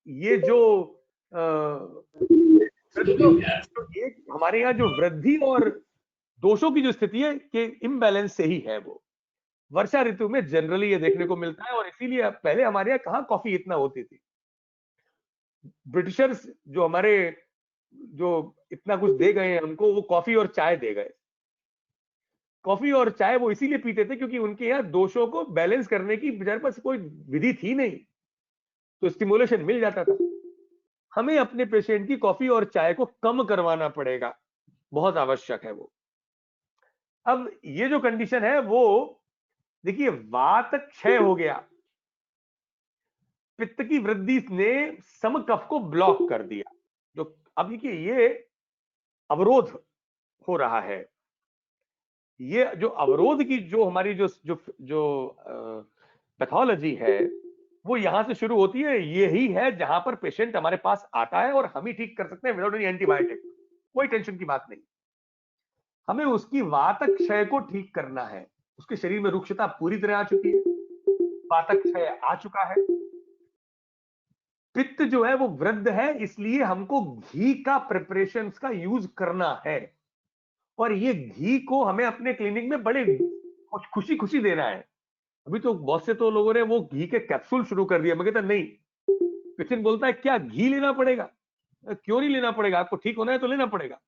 [SPEAKER 2] ये जो तो एक हमारे यहाँ जो वृद्धि और दोषों की जो स्थिति है कि इम्बैलेंस से ही है, वो वर्षा ऋतु में जनरली ये देखने को मिलता है। और इसीलिए पहले हमारे यहाँ कहाँ कॉफी इतना होती थी, ब्रिटिशर्स जो हमारे जो इतना कुछ दे गए हमको, वो कॉफी और चाय दे गए। कॉफी और चाय वो इसीलिए पीते थे क्योंकि उनके यहाँ दोषों को बैलेंस करने की बेचारे पास कोई विधि थी नहीं, तो स्टिमुलेशन मिल जाता था। हमें अपने पेशेंट की कॉफी और चाय को कम करवाना पड़ेगा, बहुत आवश्यक है वो। अब ये जो कंडीशन है वो देखिए, वात क्षय हो गया पित्त की वृद्धि ने समकफ को ब्लॉक कर दिया। जो अब देखिए ये अवरोध हो रहा है, ये जो अवरोध की जो हमारी जो जो जो पैथोलॉजी है वो यहां से शुरू होती है। यही है जहां पर पेशेंट हमारे पास आता है और हम ही ठीक कर सकते हैं विदाउट एनी एंटीबायोटिक। कोई टेंशन की बात नहीं, हमें उसकी वातक क्षय को ठीक करना है। उसके शरीर में रुक्षता पूरी तरह आ चुकी है, वातक क्षय आ चुका है, पित्त जो है वो वृद्ध है, इसलिए हमको घी का प्रिपरेशन का यूज करना है। और ये घी को हमें अपने क्लिनिक में बड़े खुशी खुशी देना है। अभी तो बहुत से तो लोगों ने वो घी के कैप्सूल शुरू कर दिया। मैं कहता नहीं, पेशेंट बोलता है क्या घी लेना पड़ेगा? क्यों नहीं लेना पड़ेगा, आपको ठीक होना है तो लेना पड़ेगा।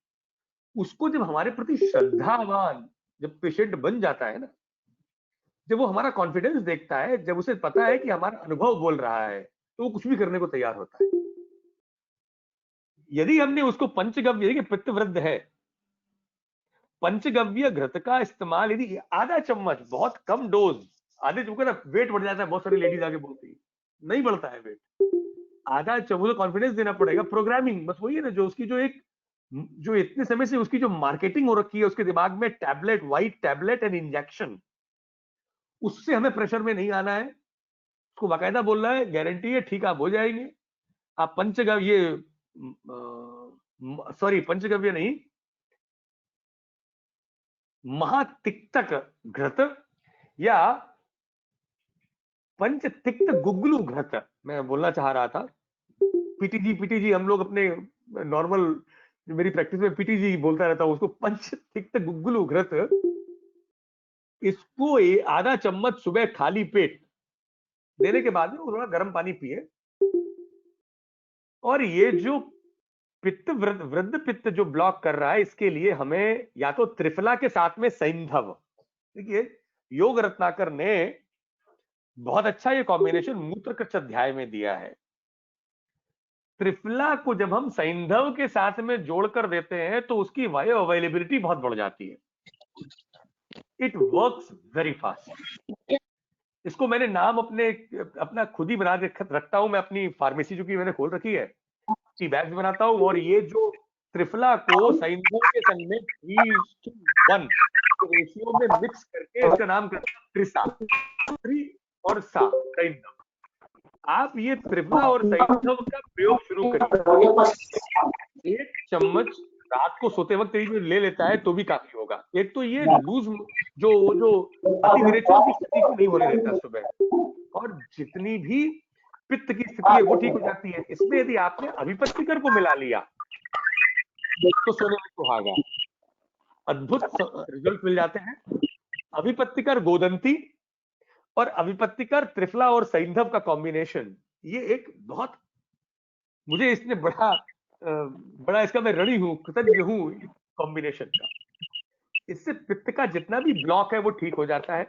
[SPEAKER 2] उसको जब हमारे प्रति श्रद्धावान जब पेशेंट बन जाता है ना, जब वो हमारा कॉन्फिडेंस देखता है, जब उसे पता है कि हमारा अनुभव बोल रहा है, तो वो कुछ भी करने को तैयार होता है। यदि हमने उसको पंचगव्य, देखिए पित्त वृद्ध है, पंचगव्य घृत का इस्तेमाल यदि आधा चम्मच, बहुत कम डोज, आधे चुके ना वेट बढ़ जाता है, बहुत सारी लेडीज आगे बोलती है नहीं बढ़ता है वेट, आधा चम्मच कॉन्फिडेंस देना पड़ेगा। प्रोग्रामिंग बस वही है ना, जो उसकी जो इतने समय से उसकी जो मार्केटिंग हो रखी है उसके दिमाग में, tablet, white tablet and injection, उससे हमें प्रेशर में नहीं आना है। उसको बाकायदा बोल रहा है, गारंटी है ठीक आप हो जाएंगे। आप पंचगव्य, सॉरी पंचगव्य नहीं, महातिक्तक घृत या पंचतिक्त गुग्गलू घृत मैं बोलना चाह रहा था। पीटीजी हम लोग अपने नॉर्मल, मेरी प्रैक्टिस में पीटीजी बोलता रहता हूं उसको, पंचतिक्त गुग्गलू घृत, इसको आधा चम्मच सुबह खाली पेट देने के बाद में थोड़ा गर्म पानी पिए। और ये जो पित्त वृद्ध पित्त जो ब्लॉक कर रहा है, इसके लिए हमें या तो त्रिफला के साथ में सैंधव, देखिए योग रत्नाकर ने बहुत अच्छा ये कॉम्बिनेशन मूत्र कच्छ अध्याय में दिया है। त्रिफला को जब हम सैंधव के साथ में जोड़कर देते हैं तो उसकी बायो अवेलेबिलिटी बहुत बढ़ जाती है। It works very fast. इसको मैंने नाम अपना खुद ही बना के रखता हूं मैं, अपनी फार्मेसी जो की मैंने खोल रखी है, टी बैग्स बनाता हूं, और ये जो त्रिफला को सैंधव के संग में 3:1 रेशियो में मिक्स करके इसका नाम करते हैं त्रिसा, त्रि और सा, सैंधव। आप ये त्रिफला और सैंधव का प्रयोग शुरू करिए। 1 चम्मच रात को सोते वक्त यदि ले लेता है तो भी काफी होगा। एक तो ये लूज जो अतिविरेचन की स्थिति को नहीं होने देता सुबह, और जितनी भी पित्त की स्थिति है वो ठीक हो जाती है। इसमें यदि आपने अभिपत्तिकर को मिला लिया तो सोने में सुहागा, अद्भुत रिजल्ट मिल जाते हैं। अभिपत्तिकर गोदंती और अभिपत्तिकर त्रिफला और सैंधव का कॉम्बिनेशन, ये एक बहुत, मुझे इसने बड़ा इसका मैं ऋणी हूं, कृतज्ञ हूं कॉम्बिनेशन का। इससे पित्त का जितना भी ब्लॉक है वो ठीक हो जाता है।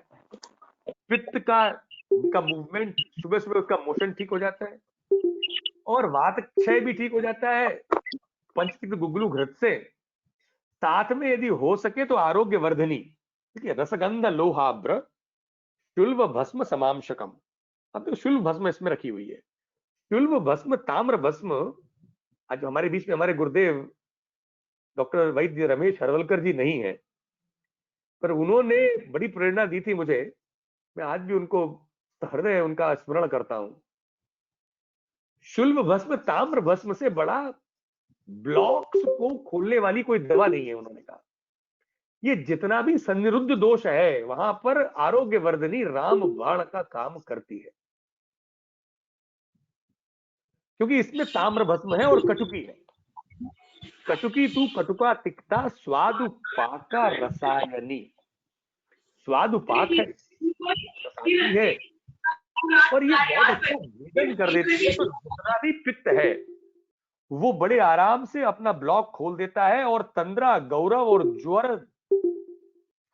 [SPEAKER 2] पित्त का मूवमेंट, सुबह सुबह उसका मोशन ठीक हो जाता है, और वात क्षय भी ठीक हो जाता है पंचतिक्त गुग्गलू घृत से। साथ में यदि हो सके तो आरोग्य वर्धनी, ठीक है, रसगंध लोहाब्र शुल्व भस्म समांशकम। अब तो शुल्व भस्म इसमें रखी हुई है, शुल्व भस्म, ताम्र भस्म। आज हमारे बीच में हमारे गुरुदेव डॉक्टर वैद्य रमेश हरवलकर जी नहीं है, पर उन्होंने बड़ी प्रेरणा दी थी मुझे। मैं आज भी उनको हृदय उनका स्मरण करता हूं। शुल्भ भस्म, ताम्र भस्म से बड़ा ब्लॉक्स को खोलने वाली कोई दवा नहीं है। उन्होंने कहा ये जितना भी संनिरुद्ध दोष है वहां पर आरोग्य वर्धनी राम बाण का काम करती है, क्योंकि इसमें ताम्र भस्म है और कटुकी है। कटुकी तू कटुका तिक्ता स्वादु पाका रसायनी, स्वादु पाक है, रसायनी है, और ये बहुत अच्छा भेदन कर देती है। तो जितना भी पित्त है वो बड़े आराम से अपना ब्लॉक खोल देता है, और तंद्रा, गौरव और ज्वर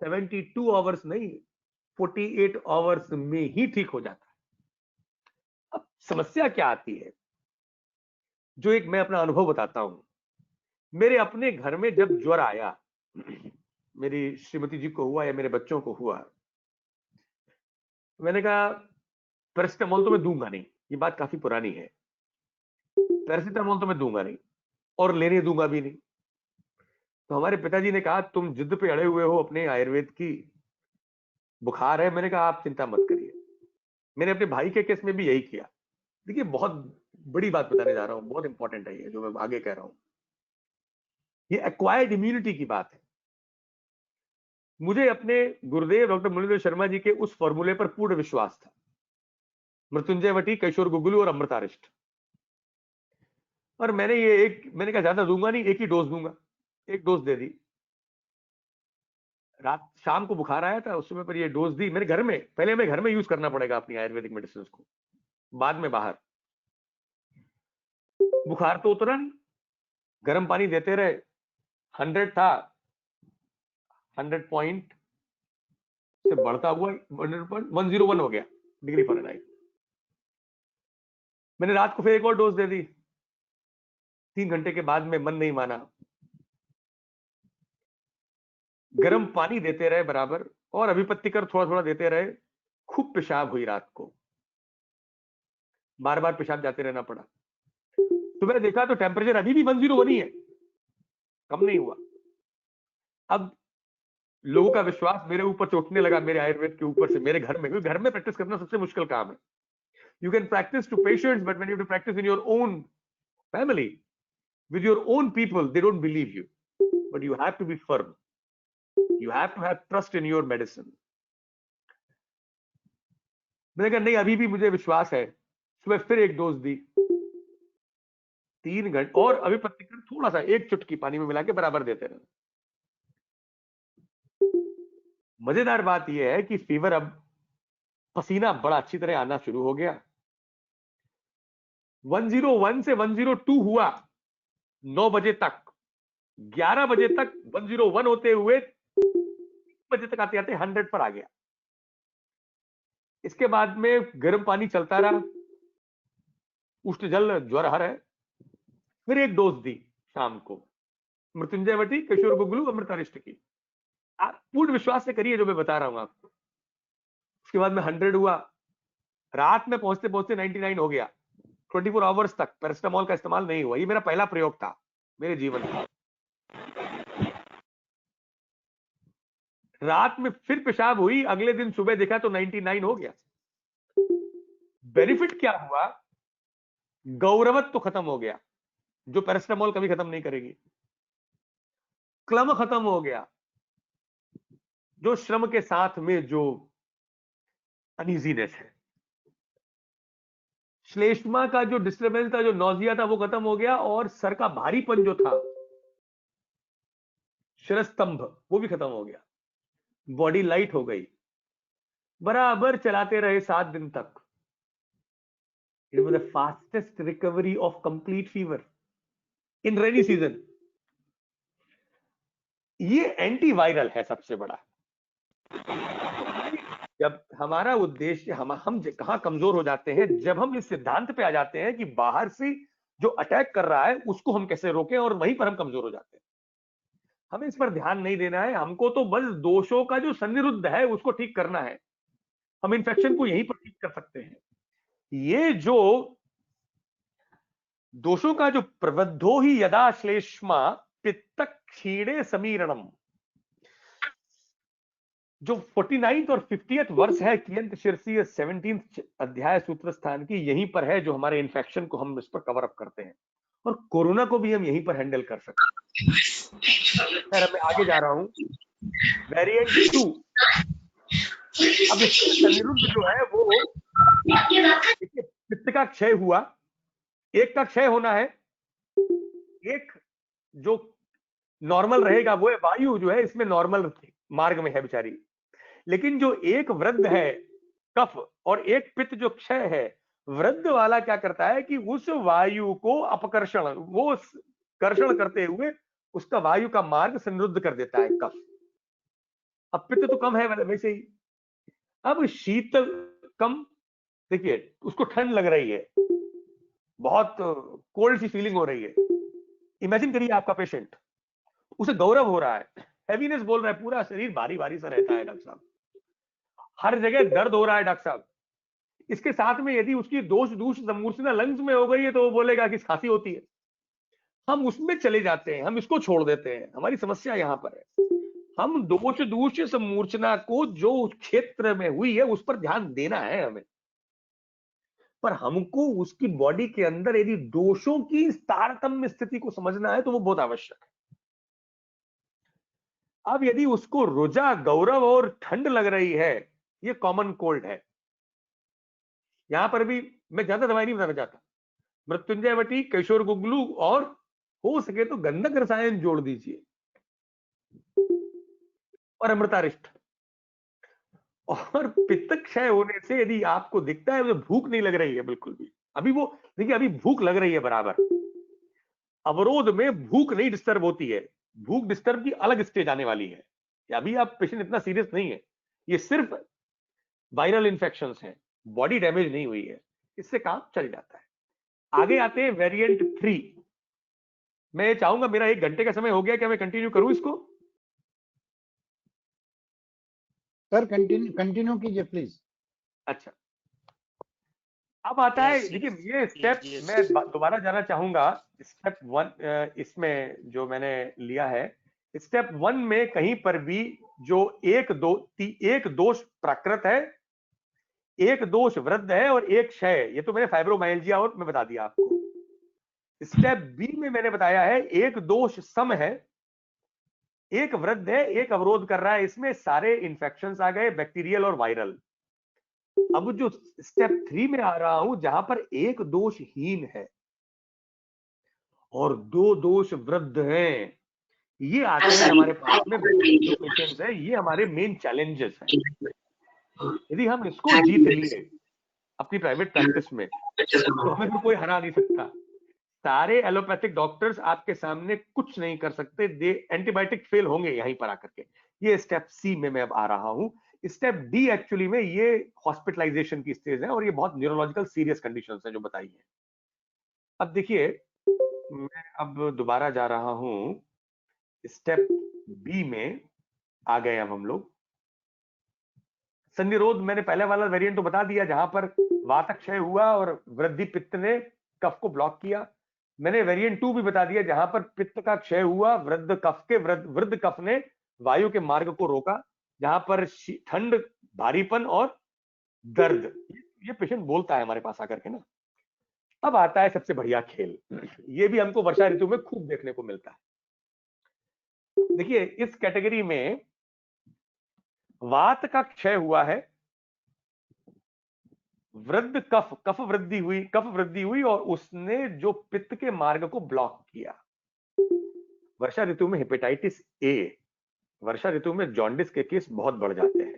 [SPEAKER 2] 72 आवर्स नहीं, 48 आवर्स में ही ठीक हो जाता है। अब समस्या क्या आती है, जो एक मैं अपना अनुभव बताता हूं। मेरे अपने घर में जब ज्वर आया, मेरी श्रीमती जी को हुआ या मेरे बच्चों को हुआ, मैंने कहा पैरासिटामोल तो मैं दूंगा नहीं, ये बात काफी पुरानी है। पैरासिटामोल तो मैं दूंगा नहीं और लेने दूंगा भी नहीं। तो हमारे पिताजी ने कहा तुम जिद पे अड़े हुए हो अपने आयुर्वेद की, बुखार है। मैंने कहा आप चिंता मत करिए। मैंने अपने भाई के केस में भी यही किया। देखिए बहुत बड़ी बात बताने जा रहा हूं, बहुत इंपॉर्टेंट है ये जो मैं आगे कह रहा हूं। ये एक्वायर्ड इम्यूनिटी की बात है। मुझे अपने गुरुदेव डॉक्टर मुरलीधर शर्मा जी के उस फॉर्मूले पर पूर्ण विश्वास था, मृत्युंजय वटी, कैशोर गुगलू और अमृतारिष्ट। और मैंने कहा ज्यादा दूंगा नहीं, एक ही डोज दूंगा। एक डोज दे दी। रात शाम को बुखार आया था, उस समय पर ये डोज दी मैंने घर में। पहले हमें घर में यूज करना पड़ेगा अपनी आयुर्वेदिक मेडिसिन को, बाद में बाहर। बुखार तो उतरा नहीं, गर्म पानी देते रहे। 100 था, 100 पॉइंट से बढ़ता हुआ 101 हो गया डिग्री फ़ारेनहाइट। मैंने रात को फिर एक और डोज दे दी। 3 घंटे के बाद में मन नहीं माना। गर्म पानी देते रहे बराबर, और अभिपत्तिकर थोड़ा थोड़ा देते रहे। खूब पेशाब हुई रात को, बार बार पेशाब जाते रहना पड़ा। सुबह देखा तो टेम्परेचर अभी भी 101 ही है, कम नहीं हुआ। अब लोगों का विश्वास मेरे ऊपर चोटने लगा, मेरे आयुर्वेद के ऊपर से, मेरे घर में। क्योंकि घर में प्रैक्टिस करना सबसे मुश्किल काम है। You can practice to patients, but when you practice in your own family with your own people, they don't believe you. But you have to be firm. You have to have trust in your medicine. मैंने कहा नहीं, अभी भी मुझे विश्वास है। सुबह फिर एक डोज दी, 3 घंटे, और अभिपत्तिकर थोड़ा सा एक चुटकी पानी में मिला के बराबर देते रहे। मजेदार बात यह है कि फीवर, अब पसीना बड़ा अच्छी तरह आना शुरू हो गया। 101 से 102 हुआ 9 बजे तक। 11 बजे तक 101 होते हुए 3 बजे तक आते आते 100 पर आ गया। इसके बाद में गर्म पानी चलता रहा, उष्ण जल ज्वर है। फिर एक डोज दी शाम को, मृत्युंजय वटी, किशोर गुगलू, अमृतारिष्ट की। आप पूर्ण विश्वास से करिए जो मैं बता रहा हूं आपको। उसके बाद में 100 हुआ। रात में पहुंचते पहुंचते 99 हो गया। 24 आवर्स तक पैरासिटामोल का इस्तेमाल नहीं हुआ। ये मेरा पहला प्रयोग था मेरे जीवन में। रात में फिर पेशाब हुई, अगले दिन सुबह देखा तो 99 हो गया। बेनिफिट क्या हुआ? गौरवत्व तो खत्म हो गया, जो पैरासिटामोल कभी खत्म नहीं करेगी। क्लम खत्म हो गया, जो श्रम के साथ में जो अनइजीनेस है। श्लेष्मा का जो डिस्टर्बेंस था, जो नौजिया था, वो खत्म हो गया। और सर का भारीपन जो था, शिरस्तंभ, वो भी खत्म हो गया। बॉडी लाइट हो गई। बराबर चलाते रहे 7 दिन तक। It was the fastest recovery of complete fever in rainy season. ये एंटीवायरल है सबसे बड़ा। जब हमारा उद्देश्य, हम कहां कमजोर हो जाते हैं, जब हम इस सिद्धांत पे आ जाते हैं कि बाहर से जो अटैक कर रहा है उसको हम कैसे रोकें, और वहीं पर हम कमजोर हो जाते हैं। हमें इस पर ध्यान नहीं देना है। हमको तो बस दोषों का जो सन्निरुद्ध है उसको ठीक करना है। हम इन्फेक्शन को यहीं पर ठीक कर सकते हैं। ये जो दोषों का जो प्रवद्धो ही यदा श्लेष्मा पित्त क्षीणे समीरणम, जो 49th और 50th वर्ष है कियंत शीर्षीय 17th अध्याय सूत्र स्थान की, यहीं पर है जो हमारे इन्फेक्शन को हम इस पर कवर अप करते हैं। और कोरोना को भी हम यहीं पर हैंडल कर सकते हैं। खैर मैं आगे जा रहा हूं। वेरिएंट 2, अब इसके सन्निरुद्ध जो है वो, पित्त का क्षय हुआ। एक का क्षय होना है, एक जो नॉर्मल रहेगा वो है वायु, जो है इसमें नॉर्मल मार्ग में है बेचारी। लेकिन जो एक वृद्ध है कफ, और एक पित्त जो क्षय है, वृद्ध वाला क्या करता है कि उस वायु को अपकर्षण, वो कर्षण करते हुए उसका वायु का मार्ग संरुद्ध कर देता है कफ। अब पित्त तो कम है वैसे ही। अब शीतल कम, देखिए उसको ठंड लग रही है, बहुत कोल्ड सी फीलिंग हो रही है। इमेजिन करिए आपका पेशेंट, उसे गौरव हो रहा है, हैवीनेस बोल रहा है, पूरा शरीर भारी भारी सा रहता है डॉक्टर साहब, हर जगह दर्द हो रहा है डॉक्टर साहब, इसके साथ में यदि उसकी दोष दूष समूर्छना लंग्स में हो गई है तो वो बोलेगा कि खांसी होती है। हम उसमें चले जाते हैं, हम इसको छोड़ देते हैं। हमारी समस्या यहां पर है, हम दोष दूष समूर्छना को जो क्षेत्र में हुई है उस पर ध्यान देना है हमें, पर हमको उसकी बॉडी के अंदर यदि दोषों की तारतम्य स्थिति को समझना है तो वो बहुत आवश्यक है। अब यदि उसको रुजा, गौरव और ठंड लग रही है, ये कॉमन कोल्ड है। यहां पर भी मैं ज्यादा दवाई नहीं बताना चाहता, मृत्युंजय वटी, किशोर गुगलू और हो सके तो गंधक रसायन जोड़ दीजिए और अमृतारिष्ट। और पित्त क्षय होने से यदि आपको दिखता है मुझे भूख नहीं लग रही है बिल्कुल भी, अभी वो देखिए अभी भूख लग रही है बराबर, अवरोध में भूख नहीं डिस्टर्ब होती है, भूख डिस्टर्ब की अलग स्टेज आने वाली है। अभी आप पेशेंट इतना सीरियस नहीं है, ये सिर्फ वायरल इंफेक्शंस हैं, बॉडी डैमेज नहीं हुई है, इससे काम चल जाता है। आगे आते हैं वेरिएंट 3। मैं चाहूंगा, मेरा 1 घंटे का समय हो गया, क्या मैं कंटिन्यू करूं इसको?
[SPEAKER 3] सर कंटिन्यू कीजिए प्लीज।
[SPEAKER 2] अच्छा, अब आता है,
[SPEAKER 4] Yes,
[SPEAKER 2] देखिए
[SPEAKER 4] yes,
[SPEAKER 2] ये स्टेप
[SPEAKER 4] yes,
[SPEAKER 2] मैं दोबारा जाना चाहूंगा। स्टेप 1 इसमें जो मैंने लिया है, स्टेप 1 में कहीं पर भी जो एक दोष प्राकृत है, एक दोष वृद्ध है और एक क्षय, ये तो मैंने फाइब्रोमाइल्जिया और मैं बता दिया आपको। स्टेप बी में मैंने बताया है एक दोष सम है, एक वृद्ध है, एक अवरोध कर रहा है। इसमें सारे इंफेक्शंस आ गए, बैक्टीरियल और वायरल। अब जो स्टेप 3 में आ रहा हूं, जहां पर एक दोषहीन है और 2 दोष वृद्ध हैं, ये आते हैं हमारे पास में जो पेशेंट्स हैं, ये हमारे मेन चैलेंजेस हैं। यदि हम इसको जीत लिए अपनी प्राइवेट प्रैक्टिस में तो हमें फिर कोई हरा नहीं सकता। सारे एलोपैथिक डॉक्टर्स आपके सामने कुछ नहीं कर सकते, दे एंटीबायोटिक फेल होंगे यहीं पर आकर के। ये स्टेप सी में मैं अब आ रहा हूं। स्टेप डी एक्चुअली में ये हॉस्पिटलाइजेशन की स्टेज है और ये बहुत न्यूरोलॉजिकल सीरियस कंडीशंस हैं जो बताई है। अब देखिए, मैं अब दोबारा जा रहा हूं स्टेप बी में, आ गए अब हम लोग। संधिरोध मैंने पहले वाला वेरिएंट तो बता दिया, जहां पर वात क्षय हुआ और वृद्धि पित्त ने कफ को ब्लॉक किया। मैंने वेरिएंट 2 भी बता दिया, जहां पर पित्त का क्षय हुआ, वृद्ध कफ ने वायु के मार्ग को रोका, जहां पर ठंड, भारीपन और दर्द, ये पेशेंट बोलता है हमारे पास आकर के ना। अब आता है सबसे बढ़िया खेल, ये भी हमको वर्षा ऋतु में खूब देखने को मिलता है। देखिए इस कैटेगरी में वात का क्षय हुआ है, वृद्ध कफ वृद्धि हुई और उसने जो पित्त के मार्ग को ब्लॉक किया। वर्षा ऋतु में हेपेटाइटिस ए, वर्षा ऋतु में जॉन्डिस के केस बहुत बढ़ जाते हैं,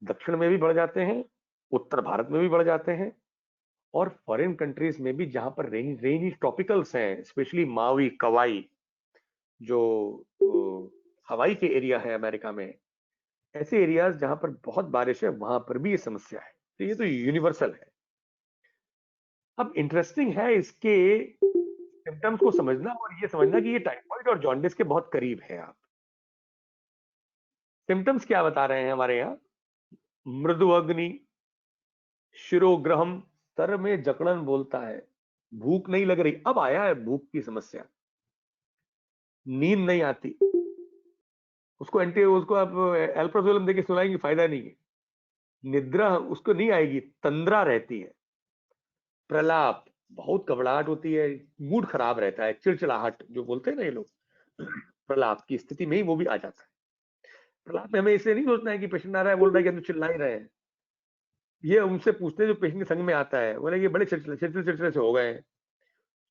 [SPEAKER 2] दक्षिण में भी बढ़ जाते हैं, उत्तर भारत में भी बढ़ जाते हैं और फॉरेन कंट्रीज में भी, जहां पर रेनी ट्रॉपिकल्स हैं, स्पेशली मावी, कवाई, जो हवाई के एरिया है अमेरिका में, ऐसे एरियाज जहां पर बहुत बारिश है, वहां पर भी ये समस्या है। तो ये तो यूनिवर्सल है। अब इंटरेस्टिंग है इसके सिम्टम्स को समझना और ये समझना कि ये टाइफाइड और जॉन्डिस के बहुत करीब है। आप सिम्टम्स क्या बता रहे हैं हमारे यहाँ? मृदु अग्नि, शिरोग्रहम, सर में जकड़न बोलता है, भूख नहीं लग रही, अब आया है भूख की समस्या, नींद नहीं आती, उसको आप एल्प्रोजोलम देके सुलाएंगे फायदा नहीं है, निद्रा उसको नहीं आएगी, तंद्रा रहती है, प्रलाप, बहुत घबराहट होती है, मूड खराब रहता है, चिड़चिड़ाहट जो बोलते हैं ना ये लोग, प्रलाप की स्थिति में ही वो भी आ जाता है। प्रलाप में हमें इसलिए नहीं सोचना है कि पेशेंट आ रहा है बोल रहा है कि हम तो चिल्ला ही रहे हैं। ये उनसे पूछते हैं जो पेशेंट के संग में आता है, बोले ये बड़े चिड़चिड़े से हो गए हैं,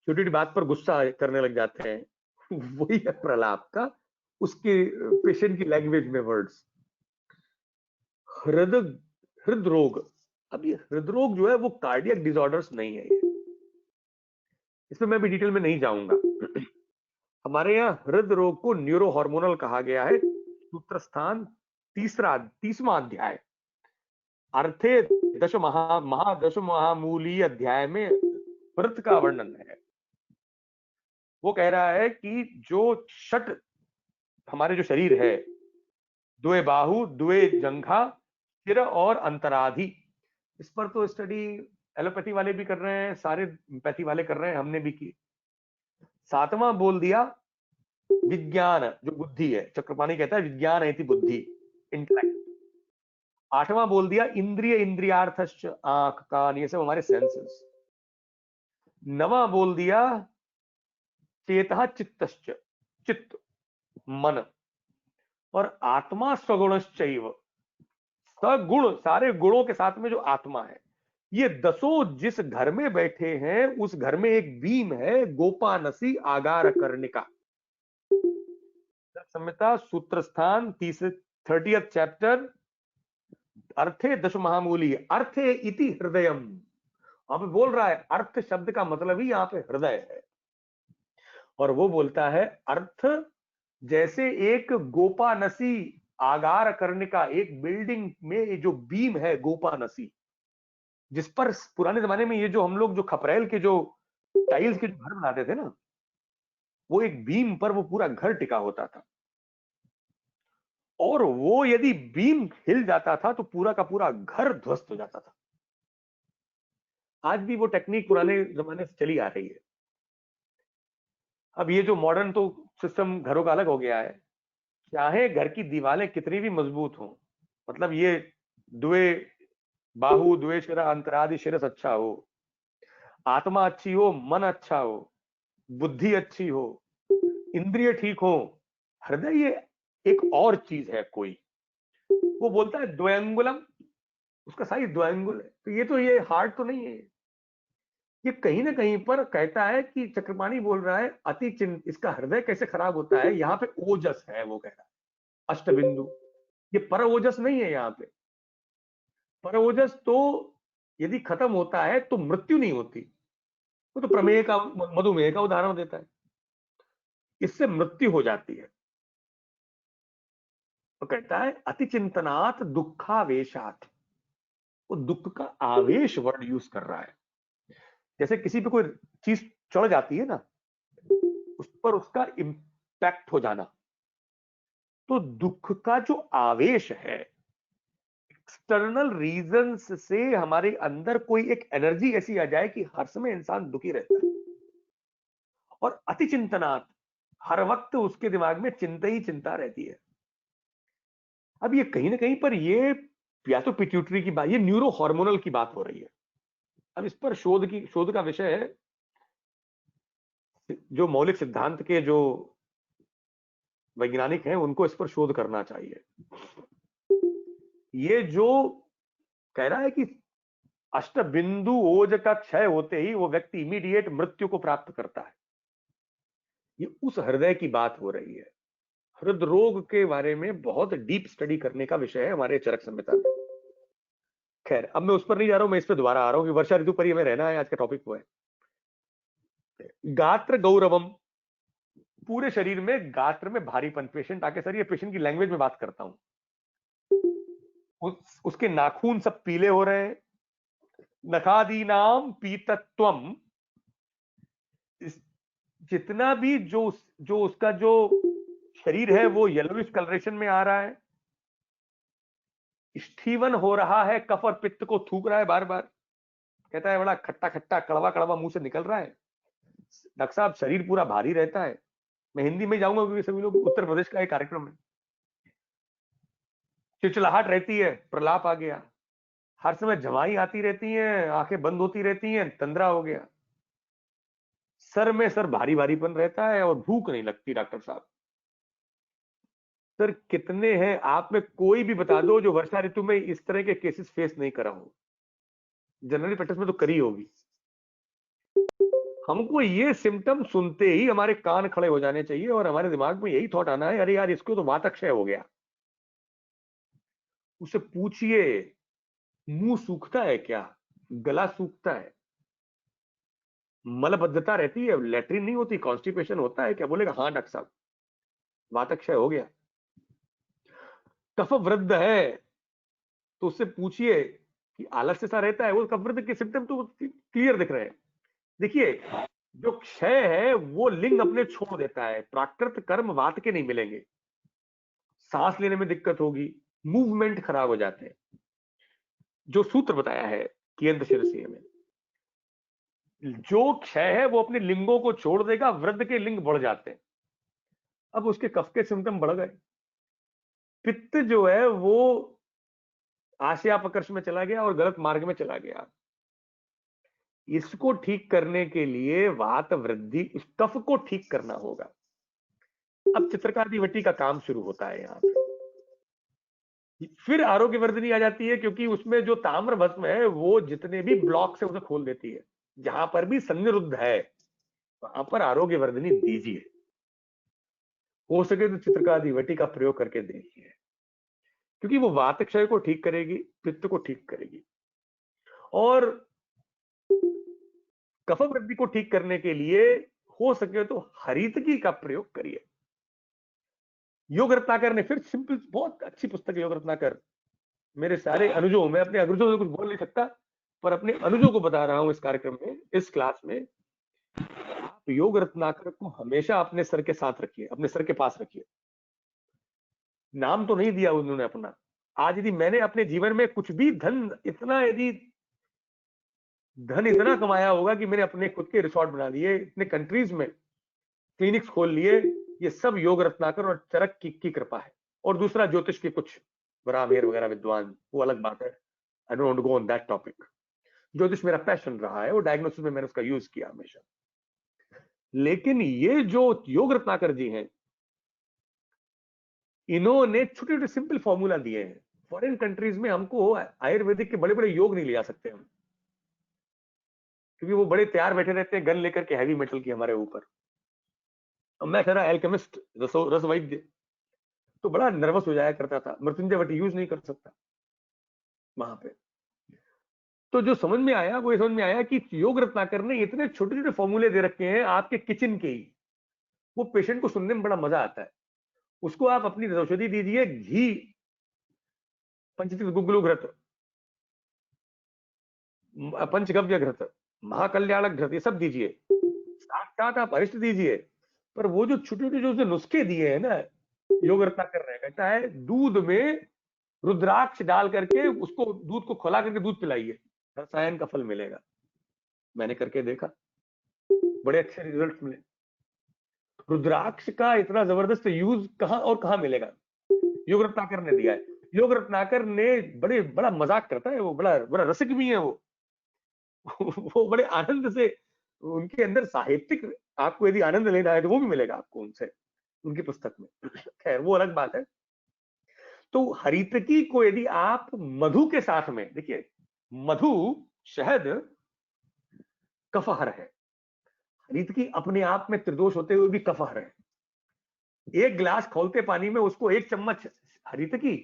[SPEAKER 2] छोटी छोटी बात पर गुस्सा करने लग जाते हैं। वही है प्रलाप का, उसके पेशेंट की लैंग्वेज में वर्ड्स। हृदरोग, अब ये हृदरोग जो है वो कार्डियक डिसऑर्डर्स नहीं है, इसमें मैं भी डिटेल में नहीं जाऊंगा। हमारे यहाँ हृदरोग को न्यूरो हार्मोनल कहा गया है। सूत्र स्थान 30वां अध्याय, अर्थे दश महामूलीय अध्याय में व्रत का वर्णन है। वो कह रहा है कि जो षट हमारे जो शरीर है, द्वे बाहु, द्वे जंघा, सिर और अंतराधि, इस पर तो स्टडी एलोपैथी वाले भी कर रहे हैं, सारे पैथी वाले कर रहे हैं, हमने भी की। सातवां बोल दिया विज्ञान, जो बुद्धि है, चक्रपाणी कहता है विज्ञान है बुद्धि, इंटेलेक्ट। आठवां बोल दिया इंद्रिय, इंद्रियार्थश्च, आंख कान ये सब हमारे सेंसेस। नवा बोल दिया चेतः चित्तश्च, चित्त मन। और आत्मा स्वगुणश्चैव, सगुण सारे गुणों के साथ में जो आत्मा है। ये दसों जिस घर में बैठे हैं उस घर में एक बीम है, गोपानसी आगार कर्णिका। संहिता सूत्र स्थान 30th चैप्टर, अर्थे दश महामूली, अर्थे इति हृदयम। वहां पे बोल रहा है अर्थ शब्द का मतलब ही यहाँ पे हृदय है। और वो बोलता है अर्थ जैसे एक गोपानसी आगार करने का, एक बिल्डिंग में जो बीम है गोपानसी, जिस पर पुराने जमाने में ये जो हम लोग जो खपरेल के जो टाइल्स के जो घर बनाते थे ना, वो एक बीम पर वो पूरा घर टिका होता था। और वो यदि बीम हिल जाता था तो पूरा का पूरा घर ध्वस्त हो जाता था। आज भी वो टेक्निक पुराने जमाने से चली आ रही है। अब ये जो मॉडर्न तो सिस्टम घरों का अलग हो गया है। चाहे घर की दीवारें कितनी भी मजबूत हो, मतलब ये द्वे बाहु द्वे शिरा अंतरादि शिरस अच्छा हो, आत्मा अच्छी हो, मन अच्छा हो, बुद्धि अच्छी हो, इंद्रिय ठीक हो, हृदय ये एक और चीज है कोई। वो बोलता है द्वयंगुलम, उसका साइज द्वयंगुल है। तो ये हार्ड तो नहीं है। ये कहीं ना कहीं पर कहता है कि चक्रपाणी बोल रहा है अति चिंत, इसका हृदय कैसे खराब होता है। यहाँ पे ओजस है, वो कह रहा है अष्टबिंदु। ये पर ओजस नहीं है। यहाँ पे पर ओजस तो यदि खत्म होता है तो मृत्यु नहीं होती। वो तो प्रमेय का, मधुमेह का उदाहरण देता है, इससे मृत्यु हो जाती है। तो कहता है अति चिंतनात् दुखावेशात, वो दुख का आवेश वर्ड यूज कर रहा है। जैसे किसी पे कोई चीज चढ़ जाती है ना, उस पर उसका इंपैक्ट हो जाना, तो दुख का जो आवेश है, एक्सटर्नल रीजंस से हमारे अंदर कोई एक एनर्जी ऐसी आ जाए कि हर समय इंसान दुखी रहता है। और अति चिंतनात्, हर वक्त उसके दिमाग में चिंता ही चिंता रहती है। अब ये कहीं ना कहीं पर ये या तो पिट्यूटरी की बात, ये न्यूरो हार्मोनल की बात हो रही है। अब इस पर शोध का विषय है। जो मौलिक सिद्धांत के जो वैज्ञानिक हैं उनको इस पर शोध करना चाहिए। ये जो कह रहा है कि अष्टबिंदु ओज का क्षय होते ही वो व्यक्ति इमीडिएट मृत्यु को प्राप्त करता है, ये उस हृदय की बात हो रही है। हृदरोग के बारे में बहुत डीप स्टडी करने का विषय है हमारे चरक संहिता में। खैर अब मैं उस पर नहीं जा रहा हूं, मैं इस पर दोबारा आ रहा हूं कि वर्षा ऋतु पर ही हमें रहना है। आज का टॉपिक वो है गात्र गौरवम। पूरे शरीर में गात्र में भारीपन। पेशेंट आके सर, ये पेशेंट की लैंग्वेज में बात करता हूं, उसके नाखून सब पीले हो रहे हैं। नखादीनाम पीतत्वम, जितना भी जो जो उसका जो शरीर है वो येलोइश कलरेशन में आ रहा है। स्टीवन हो रहा है, कफ और पित्त को थूक रहा है बार बार। कहता है बड़ा खट्टा खट्टा कड़वा कड़वा मुंह से निकल रहा है। डॉक्टर साहब शरीर पूरा भारी रहता है। मैं हिंदी में जाऊंगा क्योंकि सभी लोग, उत्तर प्रदेश का एक कार्यक्रम है। चिचलाहट रहती है, प्रलाप आ गया। हर समय झमाई आती रहती है, आंखें बंद होती रहती हैं, तंद्रा हो गया। सर में सर भारी भारीपन रहता है और भूख नहीं लगती। डॉक्टर साहब सर कितने हैं आप में कोई भी बता दो जो वर्षा ऋतु में इस तरह के केसेस फेस नहीं करा हो। जनरली प्रैक्टिस में तो करी होगी। हमको ये सिम्टम सुनते ही हमारे कान खड़े हो जाने चाहिए और हमारे दिमाग में यही थॉट आना है, अरे यार इसको तो वातक्षय हो गया। उससे पूछिए मुंह सूखता है क्या, गला सूखता है, मलबद्धता रहती है, लेटरिन नहीं होती, कॉन्स्टिपेशन होता है क्या, बोलेगा हाँ डॉक्टर साहब वातक्षय हो गया। कफ वृद्ध है तो उससे पूछिए कि आलस्य सा रहता है, वो कफ वृद्ध के सिम्टम तो क्लियर दिख रहे हैं। देखिए जो क्षय है वो लिंग अपने छोड़ देता है। प्राकृत कर्म वात के नहीं मिलेंगे, सांस लेने में दिक्कत होगी, मूवमेंट खराब हो जाते हैं। जो सूत्र बताया है कियंत शिरसीय में, जो क्षय है वो अपने लिंगों को छोड़ देगा, वृद्ध के लिंग बढ़ जाते हैं। अब उसके कफ के सिम्टम बढ़ गए, पित्त जो है वो आशयापकर्ष में चला गया और गलत मार्ग में चला गया। इसको ठीक करने के लिए वात वृद्धि, इस कफ को ठीक करना होगा। अब चित्रकादिवटी का काम शुरू होता है यहाँ पे। फिर आरोग्य वर्धिनी आ जाती है, क्योंकि उसमें जो ताम्र भस्म है वो जितने भी ब्लॉक से उसे खोल देती है। जहां पर भी संनिरुद्ध है वहां पर आरोग्य वर्धिनी दीजिए, हो सके तो चित्रकादिवटी का प्रयोग करके देखिए, क्योंकि वो वात क्षय को ठीक करेगी, पित्त को ठीक करेगी, और कफ वृद्धि को ठीक करने के लिए हो सके तो हरितकी का प्रयोग करिए। योग रत्नाकर ने फिर सिंपल, बहुत अच्छी पुस्तक है योग रत्नाकर। मेरे सारे अनुजों, मैं अपने अनुजों से कुछ बोल नहीं सकता, पर अपने अनुजों को बता रहा हूं इस कार्यक्रम में, इस क्लास में, आप योग रत्नाकर को हमेशा अपने सर के साथ रखिए, अपने सर के पास रखिए। नाम तो नहीं दिया उन्होंने अपना। आज यदि मैंने अपने जीवन में कुछ भी धन इतना कमाया होगा कि मैंने अपने खुद के रिसोर्ट बना दिए, इतने कंट्रीज में क्लिनिक्स खोल लिए, ये सब योग रत्नाकर और चरक की कृपा है। और दूसरा ज्योतिष के कुछ ब्राह्मण वगैरह विद्वान, वो अलग बात है, I don't go on that topic. ज्योतिष मेरा पैशन रहा है, वो डायग्नोसिस में मैंने उसका यूज किया हमेशा। लेकिन ये जो योग रत्नाकर जी हैं, इन्होंने छोटे छोटे सिंपल फॉर्मूला दिए हैं। फॉरेन कंट्रीज में हमको आयुर्वेदिक के बड़े बड़े योग नहीं ले जा सकते हम, क्योंकि वो बड़े तैयार बैठे रहते हैं गन लेकर के हैवी मेटल की हमारे ऊपर। अब मैं था एल्केमिस्ट, रस वैद्य, तो बड़ा नर्वस हो जाया करता था, मृत्युंजय वटी यूज नहीं कर सकता वहां पे। तो जो समझ में आया वो ये समझ में आया कि योग रत्नाकर ने इतने छोटे छोटे फॉर्मूले दे रखे हैं आपके किचन के ही, वो पेशेंट को सुनने में बड़ा मजा आता है। उसको आप अपनी औषधि दीजिए, घी, पंचतीर्थ गुग्गुलु घृत, पंचगव्य घृत, महाकल्याणक घृत, ये सब दीजिए, साथ साथ आप अरिष्ट दीजिए। पर वो जो छोटे छोटे जो नुस्खे दिए हैं ना, योग रत्नाकर ने कहता है दूध में रुद्राक्ष डाल करके उसको, दूध को खौला करके दूध पिलाइए, रसायन का फल मिलेगा। मैंने करके देखा, बड़े अच्छे रिजल्ट मिले। रुद्राक्ष का इतना जबरदस्त यूज कहां और कहां मिलेगा, योग रत्नाकर ने दिया है। योग रत्नाकर ने बड़ा मजाक करता है वो, बड़ा बड़ा रसिक भी है वो वो बड़े आनंद से, उनके अंदर साहित्यिक, आपको यदि आनंद लेना है तो वो भी मिलेगा आपको उनसे, उनकी पुस्तक में। खैर वो अलग बात है। तो हरितकी को यदि आप मधु के साथ में देखिए, मधु, शहद कफहर है, हरितकी अपने आप में त्रिदोष होते हुए भी कफहर है। एक गिलास खौलते पानी में उसको 1 चम्मच हरितकी,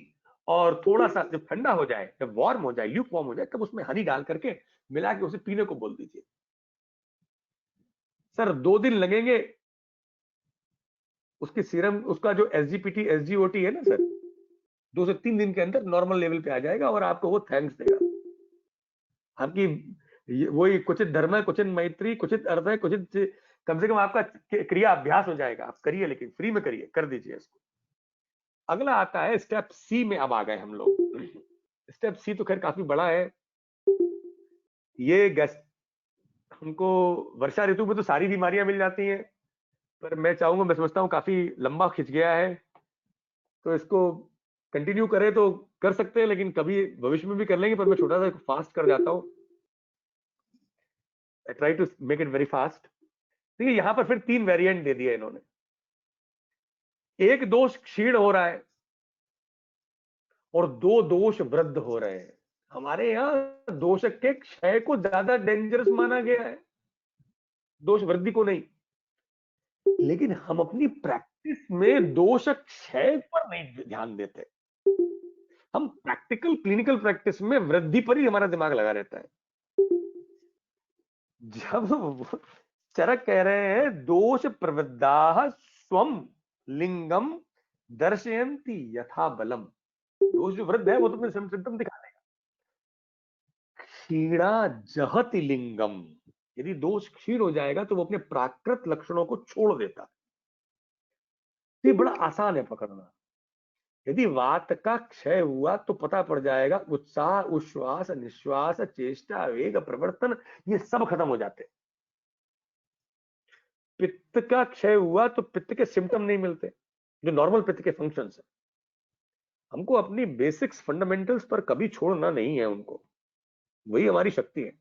[SPEAKER 2] और थोड़ा सा जब ठंडा हो जाए, जब वार्म हो जाए, ल्यूक वार्म हो जाए, तब उसमें हनी डाल करके मिला के उसे पीने को बोल दीजिए। सर 2 दिन लगेंगे, उसकी सीरम, उसका जो एसजीपीटी एसजीओटी है ना सर, 2 से 3 दिन के अंदर नॉर्मल लेवल पे आ जाएगा, और आपको वो थैंक्स देगा। आपकी वही क्वचित धर्म है, क्वचित मैत्री, क्वचित अर्थ है, क्वचित, कम से कम आपका क्रिया अभ्यास हो जाएगा। आप करिए, लेकिन फ्री में करिए, कर दीजिए इसको। अगला आता है स्टेप सी में, अब आ गए हम लोग। स्टेप सी तो खैर काफी बड़ा है। ये गैस, हमको वर्षा ऋतु में तो सारी बीमारियां मिल जाती हैं, पर मैं चाहूंगा, मैं समझता हूँ काफी लंबा खिंच गया है, तो इसको कंटिन्यू करें तो कर सकते हैं, लेकिन कभी भविष्य में भी कर लेंगे, पर मैं छोटा सा फास्ट कर जाता हूँ। I try to make it very fast. देखिए यहां पर फिर 3 वेरिएंट दे दिए इन्होंने। एक दोष क्षीण हो रहा है और 2 दोष वृद्ध हो रहे हैं। हमारे यहाँ दोष के क्षय को ज्यादा डेंजरस माना गया है, दोष वृद्धि को नहीं। लेकिन हम अपनी प्रैक्टिस में दोष क्षय पर नहीं ध्यान देते। हम प्रैक्टिकल क्लिनिकल प्रैक्टिस में वृद्धि पर ही हमारा दिमाग लगा रहता है। जब चरक कह रहे हैं दोष प्रवृद्धा स्वम लिंगम दर्शयंती यथा बलम, दोष जो वृद्ध है वो तो सिम्टम दिखा देगा। क्षीणा जहति लिंगम, यदि दोष क्षीण हो जाएगा तो वो अपने प्राकृत लक्षणों को छोड़ देता है। ये बड़ा आसान है पकड़ना। यदि वात का क्षय हुआ तो पता पड़ जाएगा, उत्साह, उच्छ्वास, निश्वास, चेष्टा, वेग, प्रवर्तन, ये सब खत्म हो जाते हैं। पित्त का क्षय हुआ तो पित्त के सिम्टम नहीं मिलते, जो नॉर्मल पित्त के फंक्शंस है। हमको अपनी बेसिक्स, फंडामेंटल्स पर कभी छोड़ना नहीं है उनको, वही हमारी शक्ति है।